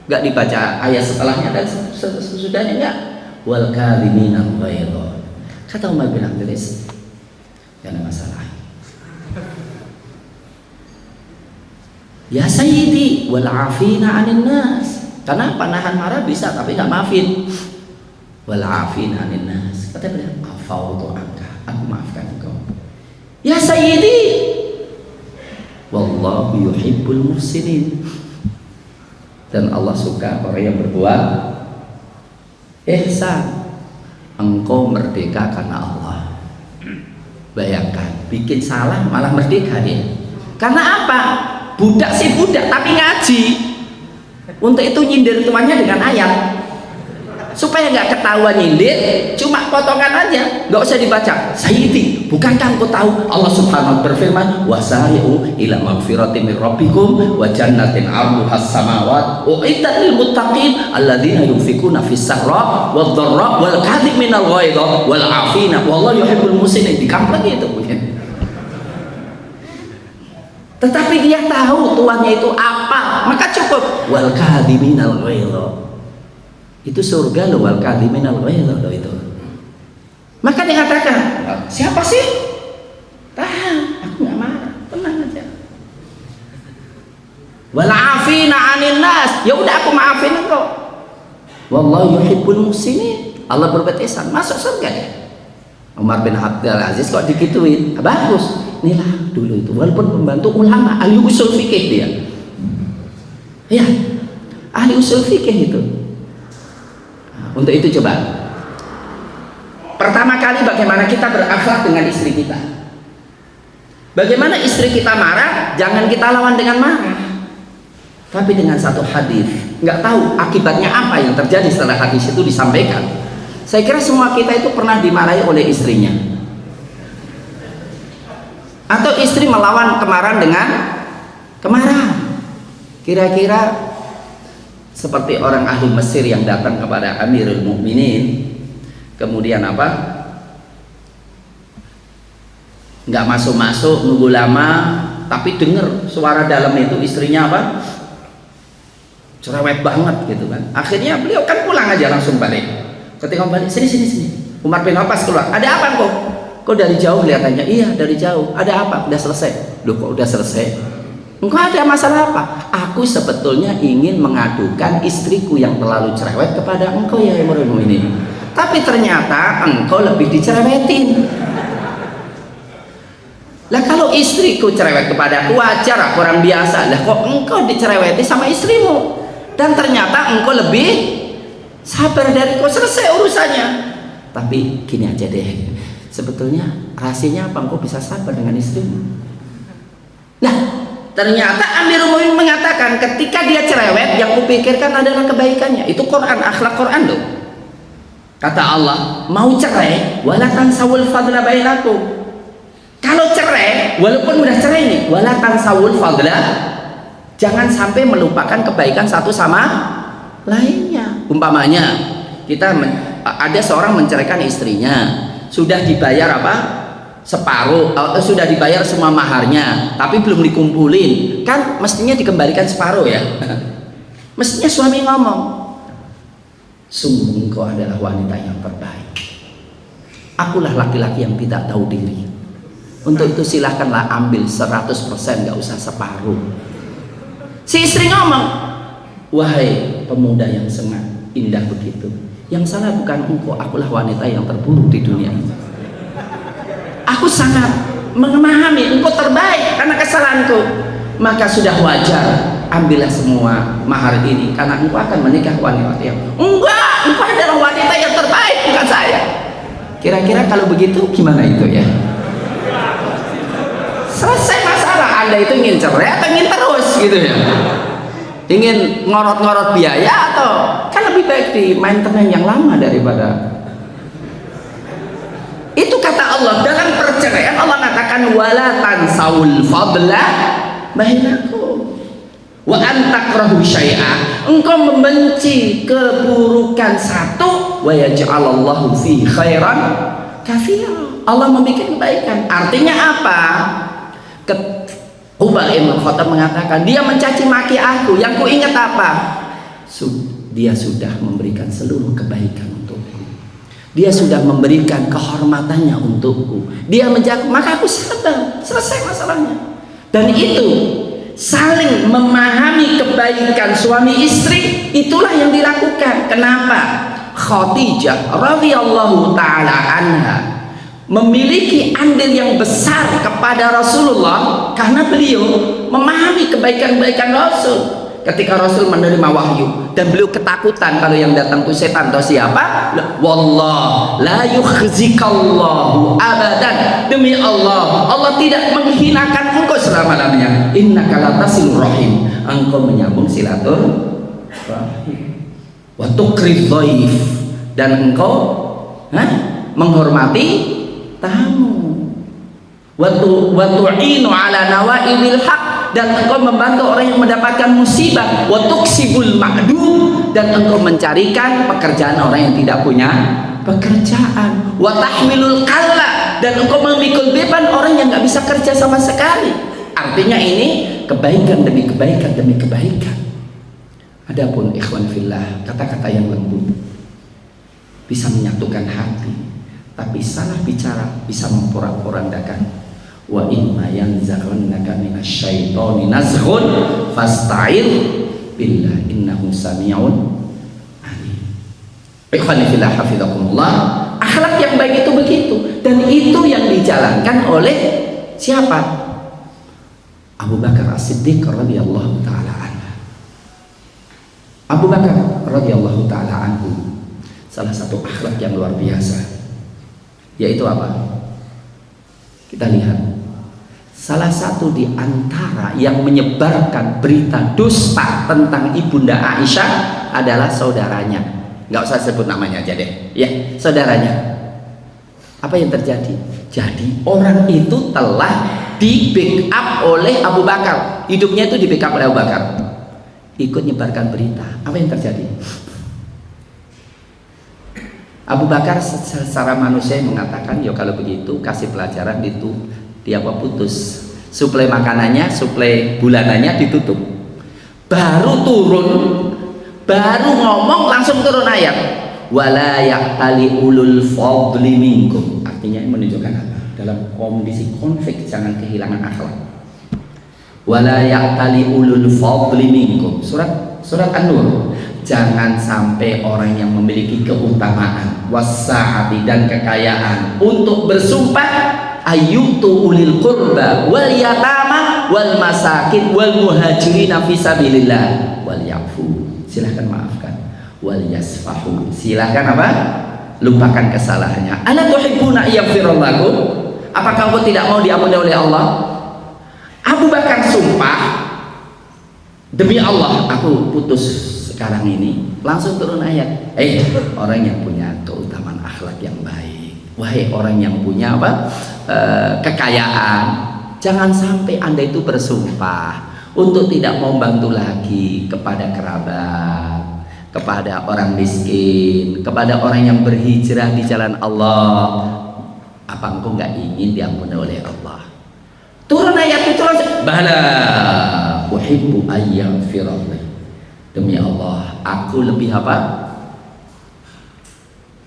nggak dibaca ayat setelahnya dan sesudahnya, enggak. Wal kadhimina wal ghaidh. Kata Umar bin Abdul Aziz, gak ada masalah. Ya sayyidi wal afina 'anil nas. Kenapa nahan marah bisa tapi nggak maafin? Wal afina 'anil nas. Kata beliau, afautu anka, aku maafkan engkau. Ya sayyidi, wallahu yuhibbul muhsinin. Dan Allah suka orang yang berbuat ihsan. Engkau merdeka karena Allah. Bayangkan, bikin salah malah merdeka dia. Karena apa? Budak sih budak tapi ngaji. Untuk itu nyindir tuannya dengan ayat supaya nggak ketahuan nyindir, cuma potongan aja, nggak usah dibaca. Sayyidi, bukankah engkau tahu Allah Subhanahu wa ta'ala berfirman, wasari'u ila magfiratin min rabbikum wa jannatin 'arduhas samawat u'iddat lil muttaqin alladzina yunfikuna fis sarra wad dharra wal kadhiminal ghaidh wal 'afina wallahu yuhibbul muhsinin. Dikamplengi itu punya. Tetapi dia tahu tuannya itu apa, maka cukup wal kadhiminal ghaidh. Itu surga loh, wal kadhiminal ghaidh loh itu. Maka dia katakan, siapa sih? Tahan, aku nggak marah, tenang aja. Wal afina 'anil nas, ya udah aku maafin engkau. Wallahu yuhibbul muhsinin. Allah berbuat ihsan, masuk surga dia. Umar bin Abdul Aziz kok dikituin? Bagus. Inilah dulu itu, walaupun pembantu ulama, ahli usul fikih dia. Ya, ahli usul fikih itu. Untuk itu coba, pertama kali bagaimana kita berakhlak dengan istri kita. Bagaimana istri kita marah, jangan kita lawan dengan marah, tapi dengan satu hadis. Nggak tahu akibatnya apa yang terjadi setelah hadis itu disampaikan. Saya kira semua kita itu pernah dimarahi oleh istrinya, atau istri melawan kemarahan dengan kemarahan. Kira-kira seperti orang ahli Mesir yang datang kepada Amirul Mukminin, kemudian apa, nggak masuk-masuk, nunggu lama, tapi dengar suara dalam itu istrinya apa, cerewet banget gitu kan. Akhirnya beliau kan pulang aja, langsung balik. Ketika balik, sini, Umar bin Khattab keluar, ada apa kok dari jauh kelihatannya? Iya, dari jauh. Ada apa? Udah selesai. Loh, kok udah selesai? Engkau ada masalah apa? Aku sebetulnya ingin mengadukan istriku yang terlalu cerewet kepada engkau ya Amirul Mukminin. Tapi ternyata engkau lebih dicerewetin. Lah kalau istriku cerewet kepada aku wajar, aku orang biasa. Lah kok engkau dicereweti sama istrimu? Dan ternyata engkau lebih sabar dariku, selesai urusannya. Tapi gini aja deh. Sebetulnya rahasianya apa engkau bisa sabar dengan istrimu? Nah, ternyata Amirul Mukminin mengatakan ketika dia cerewet, yang kupikirkan adalah kebaikannya. Itu Quran, akhlak Quran loh. Kata Allah, mau cerai, wala tansawul fadla bainakum. Kalau cerai, walaupun udah cerai nih, wala tansawul fadla, jangan sampai melupakan kebaikan satu sama lainnya. Umpamanya, ada seorang menceraikan istrinya, sudah dibayar apa? Separuh, sudah dibayar semua maharnya, tapi belum dikumpulin, kan mestinya dikembalikan separuh ya. Mestinya suami ngomong, sungguh engkau adalah wanita yang terbaik, akulah laki-laki yang tidak tahu diri. Untuk itu silahkanlah ambil 100%, gak usah separuh. Si istri ngomong, wahai pemuda yang sangat indah begitu, yang salah bukan engkau, akulah wanita yang terburuk di dunia ini. Aku sangat memahami engkau terbaik karena kesalahanku, maka sudah wajar ambillah semua mahar ini karena engkau akan menikah wanita yang engkau adalah wanita yang terbaik, bukan saya. Kira-kira kalau begitu gimana itu ya? Selesai masalah. Anda itu ingin cerai atau ingin terus gitu ya? Ingin ngorot-ngorot biaya atau kan lebih baik di maintenance yang lama daripada itu. Kata Allah dalam perceraian, Allah mengatakan wala tansawul fadla bainakum wa antakrahu syai'a, engkau membenci keburukan satu wa yaj'alallahu fi khairan katsira, Allah membuat kebaikan. Artinya apa? Umar bin Khattab mengatakan, dia mencaci maki aku, yang ku ingat apa? Dia sudah memberikan seluruh kebaikan untukku, dia sudah memberikan kehormatannya untukku, dia menjaga, maka aku sabar, selesai masalahnya. Dan itu saling memahami kebaikan suami istri, itulah yang dilakukan. Kenapa? Khadijah radhiyallahu taala anha memiliki andil yang besar kepada Rasulullah karena beliau memahami kebaikan-kebaikan Rasul. Ketika Rasul menerima wahyu dan beliau ketakutan kalau yang datang itu setan atau siapa, wallah la yukhzikallahu abadan, demi Allah, Allah tidak menghinakan engkau selama-lamanya. Innaka latasilur rahim, engkau menyambung silaturahim, wa tuqri dhaif, dan engkau menghormati tamu, wa tu'inu ala nawaibil haq, dan engkau membantu orang yang mendapatkan musibah, wa tuksibul ma'dum, dan engkau mencarikan pekerjaan orang yang tidak punya pekerjaan, wa tahmilul kalla, dan engkau memikul beban orang yang nggak bisa kerja sama sekali. Artinya ini kebaikan demi kebaikan demi kebaikan. Adapun ikhwan fillah, kata-kata yang lembut bisa menyatukan hati, tapi salah bicara bisa memporak-porandakan. Wa imma yanzaghannaka minasyaitoni nazghun fasta'id billah innahu sami'un alim. Ikhwani fillah hafizakumullah, akhlak yang baik itu begitu, dan itu yang dijalankan oleh siapa? Abu Bakar As-Siddiq radhiyallahu taala anhu. Abu Bakar radhiyallahu taala anhu salah satu akhlak yang luar biasa, yaitu apa? Kita lihat, salah satu di antara yang menyebarkan berita dusta tentang ibunda Aisyah adalah saudaranya. Nggak usah sebut namanya aja deh, ya, saudaranya. Apa yang terjadi? Jadi orang itu telah di backup oleh Abu Bakar, hidupnya itu di backup oleh Abu Bakar. ikut nyebarkan berita. Apa yang terjadi? Abu Bakar secara manusia mengatakan, ya kalau begitu kasih pelajaran itu dia putus. Suplai makanannya, suplai bulanannya ditutup. Baru turun, baru ngomong langsung turun ayat. Wala ya'tali ulul fadli minkum. Artinya menunjukkan apa? Dalam kondisi konflik jangan kehilangan akhlak. Wala ya'tali ulul fadli minkum. Surat An-Nur. Jangan sampai orang yang memiliki keutamaan, wasa'ati dan kekayaan untuk bersumpah ayyutu ulil qurba wal yatama wal masakin wal muhajirin fi sabilillah wal yafu. Silahkan maafkan. Wal yasfahu. Silahkan apa? Lupakan kesalahannya. Ala tuhibbuna yaghfirallahu lakum? Apakah engkau tidak mau diampuni oleh Allah? Abu Bakar sumpah, demi Allah aku putus sekarang ini. Langsung turun ayat, orang yang punya keutamaan akhlak yang baik, wahai orang yang punya apa? Kekayaan, jangan sampai Anda itu bersumpah untuk tidak mau bantu lagi kepada kerabat, kepada orang miskin, kepada orang yang berhijrah di jalan Allah. Apa engkau nggak ingin diampuni oleh Allah? Turun ayat itu langsung, bala uhibbu ayyaghfirallah. Demi Allah, aku lebih apa?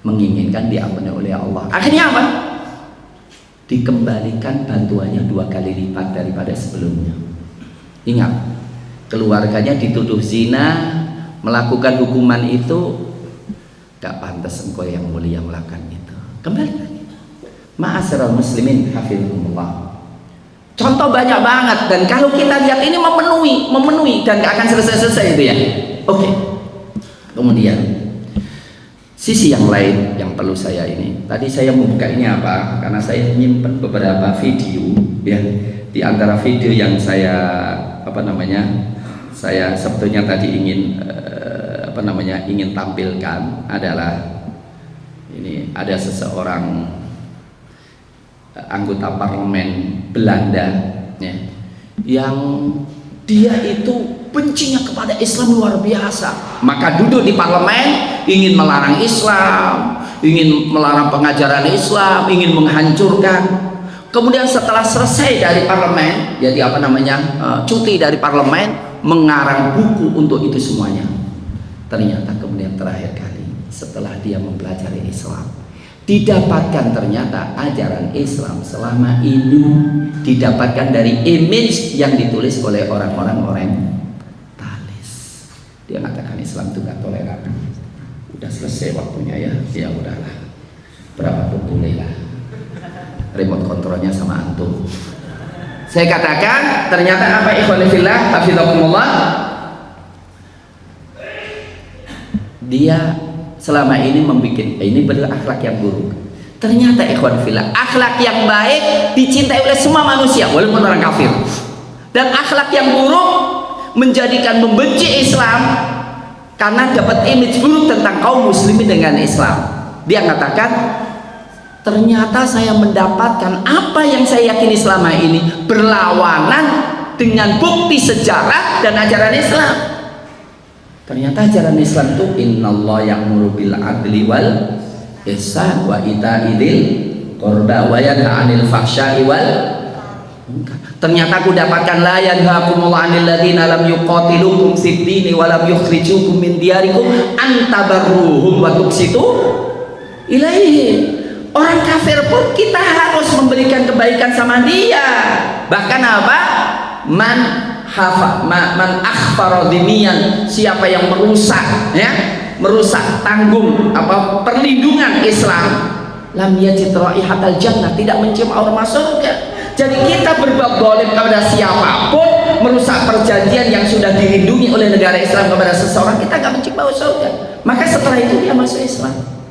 Menginginkan diampuni oleh Allah. Akhirnya apa? Dikembalikan bantuannya 2 kali lipat daripada sebelumnya. Ingat, keluarganya dituduh zina, melakukan hukuman itu, gak pantas engkau yang mulia melakukan itu. Kembali lagi. Ma'asyiral muslimin hafizkumullah. Contoh banyak banget, dan kalau kita lihat ini memenuhi dan gak akan selesai-selesai itu ya. Oke. Kemudian sisi yang lain yang perlu saya ini. Tadi saya membuka ini apa? Karena saya menyimpan beberapa video ya. Di antara video yang saya saya sebetulnya tadi ingin ingin tampilkan adalah ini, ada seseorang anggota parlemen Belanda ya, yang dia itu bencinya kepada Islam luar biasa, maka duduk di parlemen ingin melarang Islam, ingin melarang pengajaran Islam, ingin menghancurkan. Kemudian setelah selesai dari parlemen, jadi cuti dari parlemen, mengarang buku untuk itu semuanya. Ternyata kemudian terakhir kali setelah dia mempelajari Islam, didapatkan ternyata ajaran Islam selama ini didapatkan dari image yang ditulis oleh orang-orang orientalis. Dia mengatakan Islam itu gak toleran. Udah selesai waktunya ya, ya udahlah. Berapa pun bolehlah. Remote kontrolnya sama antum. Saya katakan ternyata apa, ikhwan fillah hafizakumullah, dia selama ini membuat ini berakhlak yang buruk. Ternyata ikhwan fillah, akhlak yang baik dicintai oleh semua manusia walaupun orang kafir. Dan akhlak yang buruk menjadikan membenci Islam karena dapat image buruk tentang kaum muslimin dengan Islam. Dia mengatakan, ternyata saya mendapatkan apa yang saya yakini selama ini berlawanan dengan bukti sejarah dan ajaran Islam. Ternyata ajaran Islam itu innallaha ya'muru bil adli wal ihsan wa ita'i dzil qurba wa yanha 'anil fahsya'i wal munkar. Ternyata aku dapatkan la yanhaakumullahu 'anil ladzina lam yuqatilukum fid dini wa lam yukhrijukum min diyarikum an tabarruhum wa tuqsitu ilaihi. Orang kafir pun kita harus memberikan kebaikan sama dia. Bahkan apa? Man akhfara dhimiyan, siapa yang merusak tanggung perlindungan Islam, lam yajid raihatal jannah, tidak mencium aroma surga. Jadi kita berbuat zalim kepada siapapun, merusak perjanjian yang sudah dilindungi oleh negara Islam kepada seseorang, kita gak mencium bau surga. Maka setelah itu dia masuk Islam.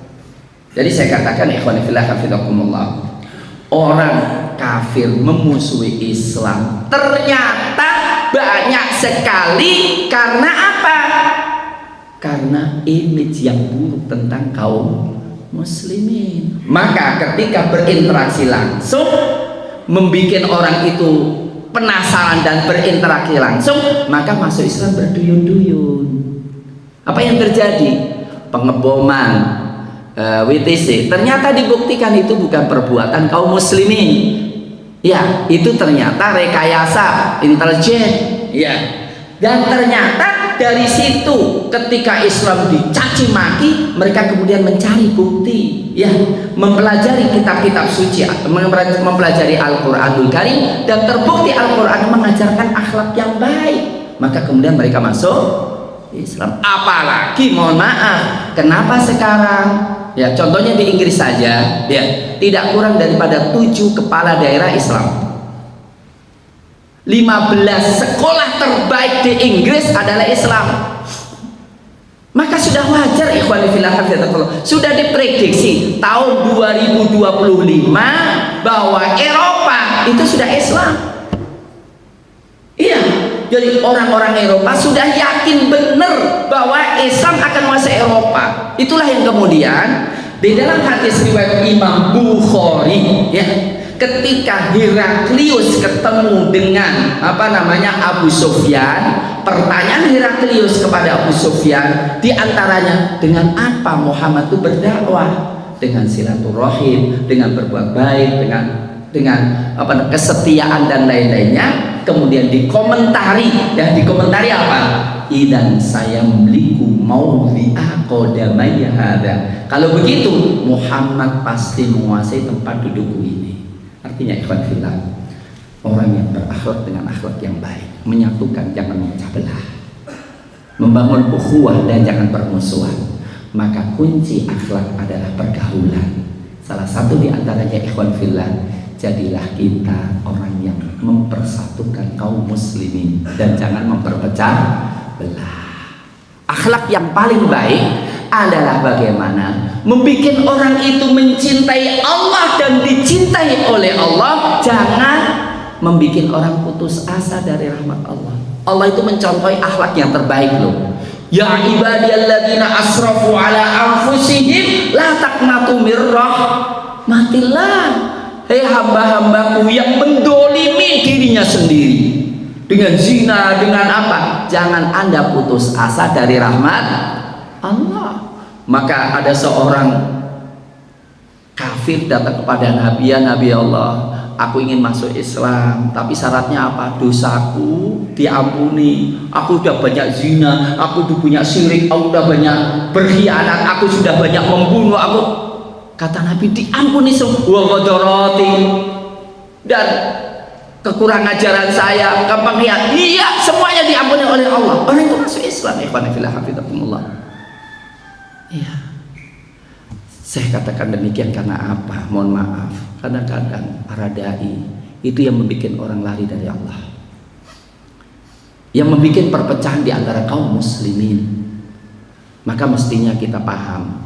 Jadi saya katakan ikhwan fillah hafizakumullah, orang kafir memusuhi Islam ternyata banyak sekali karena apa? Karena image yang buruk tentang kaum muslimin. Maka ketika berinteraksi langsung membuat orang itu penasaran dan berinteraksi langsung, maka masuk Islam berduyun-duyun. Apa yang terjadi? Pengeboman, WTC, ternyata dibuktikan itu bukan perbuatan kaum muslimin. Ya, itu ternyata rekayasa intelijen. Ya, dan ternyata dari situ ketika Islam dicaci maki, mereka kemudian mencari bukti, ya, mempelajari kitab-kitab suci, mempelajari Al-Qur'anul Karim, dan terbukti Al-Qur'an mengajarkan akhlak yang baik. Maka kemudian mereka masuk Islam. Apalagi mohon maaf, kenapa sekarang? Ya, contohnya di Inggris saja, ya, tidak kurang daripada 7 kepala daerah Islam. 15 sekolah terbaik di Inggris adalah Islam. Maka sudah wajar ikhwani fillah hafizakumullah, sudah diprediksi tahun 2025 bahwa Eropa itu sudah Islam. Iya, jadi orang-orang Eropa sudah yakin benar bahwa Islam akan masuk Eropa. Itulah yang kemudian di dalam hadis riwayat Imam Bukhari, ya, ketika Heraklius ketemu dengan Abu Sufyan, pertanyaan Heraklius kepada Abu Sufyan diantaranya, dengan apa Muhammad itu berdakwah? Dengan silaturahim, dengan berbuat baik, dengan kesetiaan dan lain-lainnya. Kemudian dikomentari, ya, dikomentari apa? Idan saya memiliku maudhi'a qadamayya hadza. Kalau begitu Muhammad pasti menguasai tempat dudukku ini. Artinya ikhwan fillah, orang yang berakhlak dengan akhlak yang baik, menyatukan, jangan memecah belah, membangun ukhuwah dan jangan permusuhan. Maka kunci akhlak adalah pergaulan. Salah satu di antaranya ikhwan fillah, jadilah kita orang yang mempersatukan kaum muslimin dan jangan memperpecah belah. Akhlak yang paling baik adalah bagaimana membuat orang itu mencintai Allah dan dicintai oleh Allah. Jangan membuat orang putus asa dari rahmat Allah. Allah itu mencontohi akhlak yang terbaik loh. Ya ibadiyalladzina asrafu ala anfusihim la taqnatu mir rahmatillah. Hei hamba-hambaku yang mendolimi dirinya sendiri dengan zina, dengan apa, jangan Anda putus asa dari rahmat Allah. Maka ada seorang kafir datang kepada Nabi, ya Nabi Allah, aku ingin masuk Islam, tapi syaratnya apa? Dosaku diampuni, aku sudah banyak zina, aku sudah punya syirik, aku sudah banyak berkhianat, aku sudah banyak membunuh, aku. Kata Nabi, diampuni semua qadharati dan kekurangan ajaran saya, kepenghianatan, iya, semuanya diampuni oleh Allah. Orang itu masuk Islam. Ikhwan fillah hafizakumullah. Iya. Saya katakan demikian karena apa? Mohon maaf. Kadang-kadang para dai itu yang membuat orang lari dari Allah, yang membuat perpecahan di antara kaum muslimin. Maka mestinya kita paham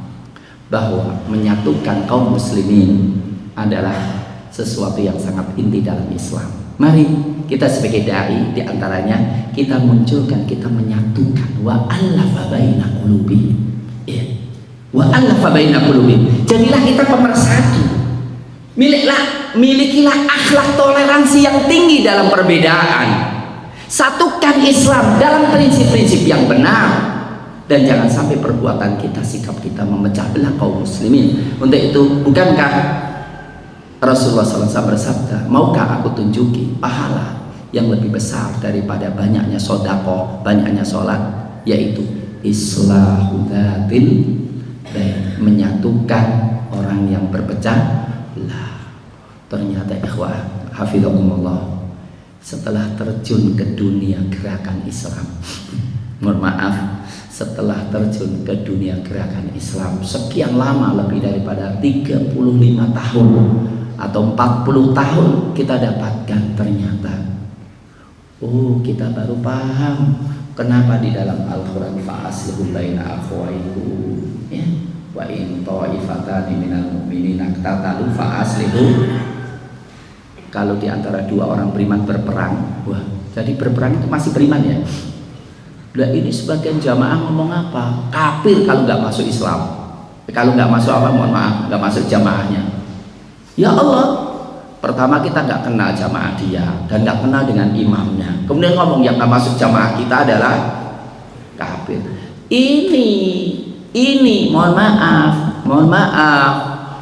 bahwa menyatukan kaum muslimin adalah sesuatu yang sangat inti dalam Islam. Mari kita sebagai dai di antaranya kita munculkan, kita menyatukan wa allafa baina qulubi. Ya. Wa allafa baina qulubi. Jadilah kita pemersatu. Milikilah akhlak toleransi yang tinggi dalam perbedaan. Satukan Islam dalam prinsip-prinsip yang benar. Dan jangan sampai perbuatan kita, sikap kita memecah belah kaum muslimin. Untuk itu, bukankah Rasulullah SAW bersabda, maukah aku tunjuki pahala yang lebih besar daripada banyaknya sedekah, banyaknya sholat, yaitu islahu dzatil bain, menyatukan orang yang berpecah belah. Ternyata ikhwah hafizakumullah, setelah terjun ke dunia gerakan Islam, mohon maaf, setelah terjun ke dunia gerakan Islam sekian lama, lebih daripada 35 tahun atau 40 tahun, kita dapatkan ternyata, oh, kita baru paham kenapa di dalam Al-Quran fa'aslihu baina akhawaikum, ya, wa in ta'ifatani minal mu'minina iqtatalu fa'aslihu. Kalau di antara dua orang beriman berperang, wah, jadi berperang itu masih beriman ya. Lah ini sebagian jamaah ngomong apa? Kafir kalau nggak masuk Islam. Kalau nggak masuk apa? Mohon maaf, nggak masuk jamaahnya. Ya Allah, Pertama kita nggak kenal jamaah dia dan nggak kenal dengan imamnya. Kemudian ngomong yang nggak masuk jamaah kita adalah kafir. Ini mohon maaf.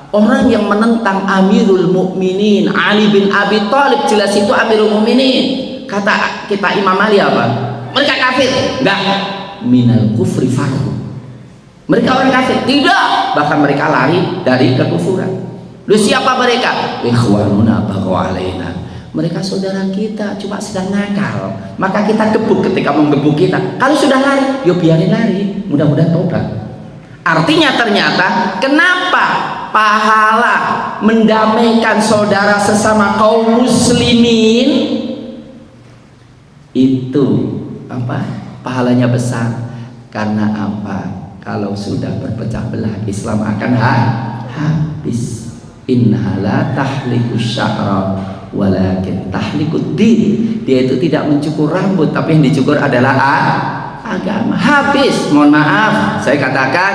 Orang yang menentang Amirul Mukminin Ali bin Abi Thalib, jelas itu Amirul Mukminin. Kata kita Imam Ali apa? Mereka kafir? Enggak. Minal kufri farhu. Mereka orang kafir? Tidak. Bahkan mereka lari dari kekufuran. Lu siapa mereka? Ikhwanuna baghaw alaina. Mereka saudara kita, cuma sedang nakal. Maka kita gebuk ketika menggebuk kita. Kalau sudah lari, yo biarin lari. Mudah-mudahan tobat. Artinya ternyata kenapa pahala mendamaikan saudara sesama kaum muslimin itu apa? Pahalanya besar. Karena apa? Kalau sudah berpecah belah, Islam akan habis. Innaha la tahliku sya'ra walakin tahlikud din. Dia itu tidak mencukur rambut, tapi yang dicukur adalah agama. Habis. Mohon maaf, saya katakan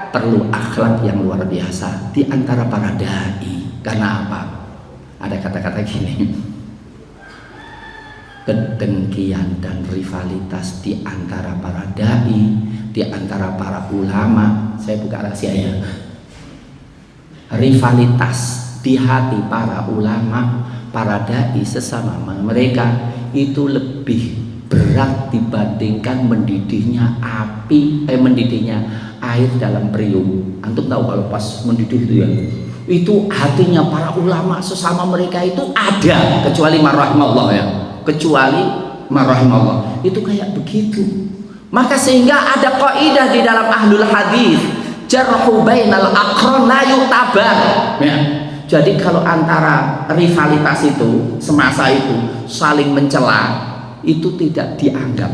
perlu akhlak yang luar biasa di antara para dai. Karena apa? Ada kata-kata gini, kedengkian dan rivalitas di antara para dai, di antara para ulama. Saya buka rahasianya. Rivalitas di hati para ulama, para dai sesama mereka itu lebih berat dibandingkan mendidihnya air dalam periuk. Antum tahu kalau pas mendidih itu ya, itu hatinya para ulama sesama mereka itu ada, kecuali marhamallah ya, kecuali marhamallah, itu kayak begitu. Maka sehingga ada kaidah di dalam ahlul hadis, jarhu bainal aqran la yu'tabar ya. Jadi kalau antara rivalitas itu semasa itu saling mencela, itu tidak dianggap.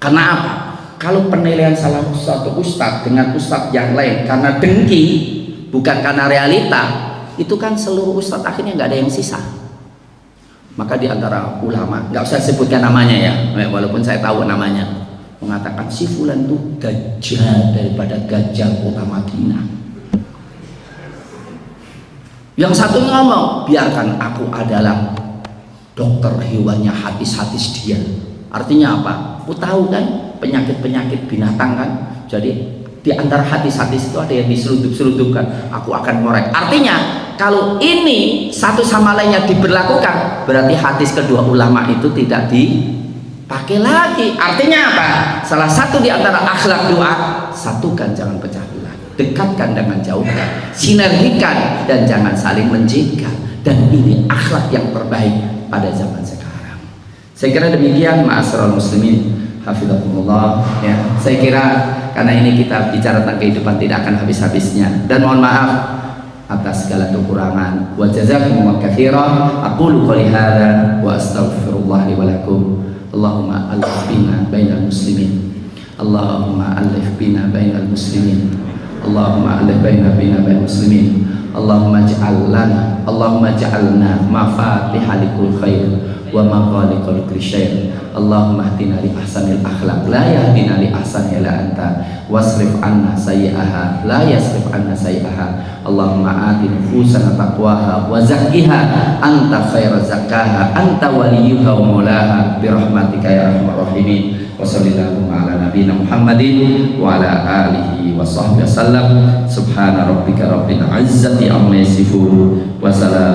Karena apa? Kalau penilaian salah satu ustadz dengan ustadz yang lain karena dengki, bukan karena realita, itu kan seluruh ustadz akhirnya nggak ada yang sisa. Maka di antara ulama, nggak usah sebutkan namanya ya, walaupun saya tahu namanya, mengatakan si fulan itu dajjal daripada gajah kota Madinah. Yang satu ngomong, biarkan aku adalah dokter hewannya hadis-hadis dia. Artinya apa? Aku tahu kan penyakit-penyakit binatang kan. Jadi di antara hadis-hadis itu ada yang diseludup-seludupkan. Aku akan ngorek. Artinya kalau ini satu sama lainnya diberlakukan, berarti hadis kedua ulama itu tidak dipakai lagi. Artinya apa? Salah satu di antara akhlak doa, satukan jangan pecah belah, dekatkan dengan jauhkan, sinergikan dan jangan saling menjengkel. Dan ini akhlak yang terbaik pada zaman sekarang. Saya kira demikian, ma'asyiral muslimin, hafizakumullah ya. Saya kira karena ini kita bicara tentang kehidupan tidak akan habis-habisnya, dan mohon maaf atas segala kekurangan. Wa jazakumullahu katsiran. Aqulu qouli hadza wa astaghfirullah li wa lakum. Allahumma alif bina bainal muslimin. Allahumma alif bina bainal muslimin. Allahumma alif bainal muslimin. Allahumma ja'alna mafatihal likul khair wa maqalikul syarr. Allahumma hdina li ahsanil akhlaq la yahdina li ahsani illa anta wasrif anna sayyi'aha la yasrif anna sayyi'aha. Allahumma ati nufusana taqwaha wa zakkiha anta khairaz zakkaha anta waliyuha wa maulaha bi rahmatika ya arhamar rahimin. Wa sallallahu ala nabiyyina Muhammadin wa ala alihi wa sahbihi wasallam. Subhana rabbika rabbil izzati amma yasifun wa salam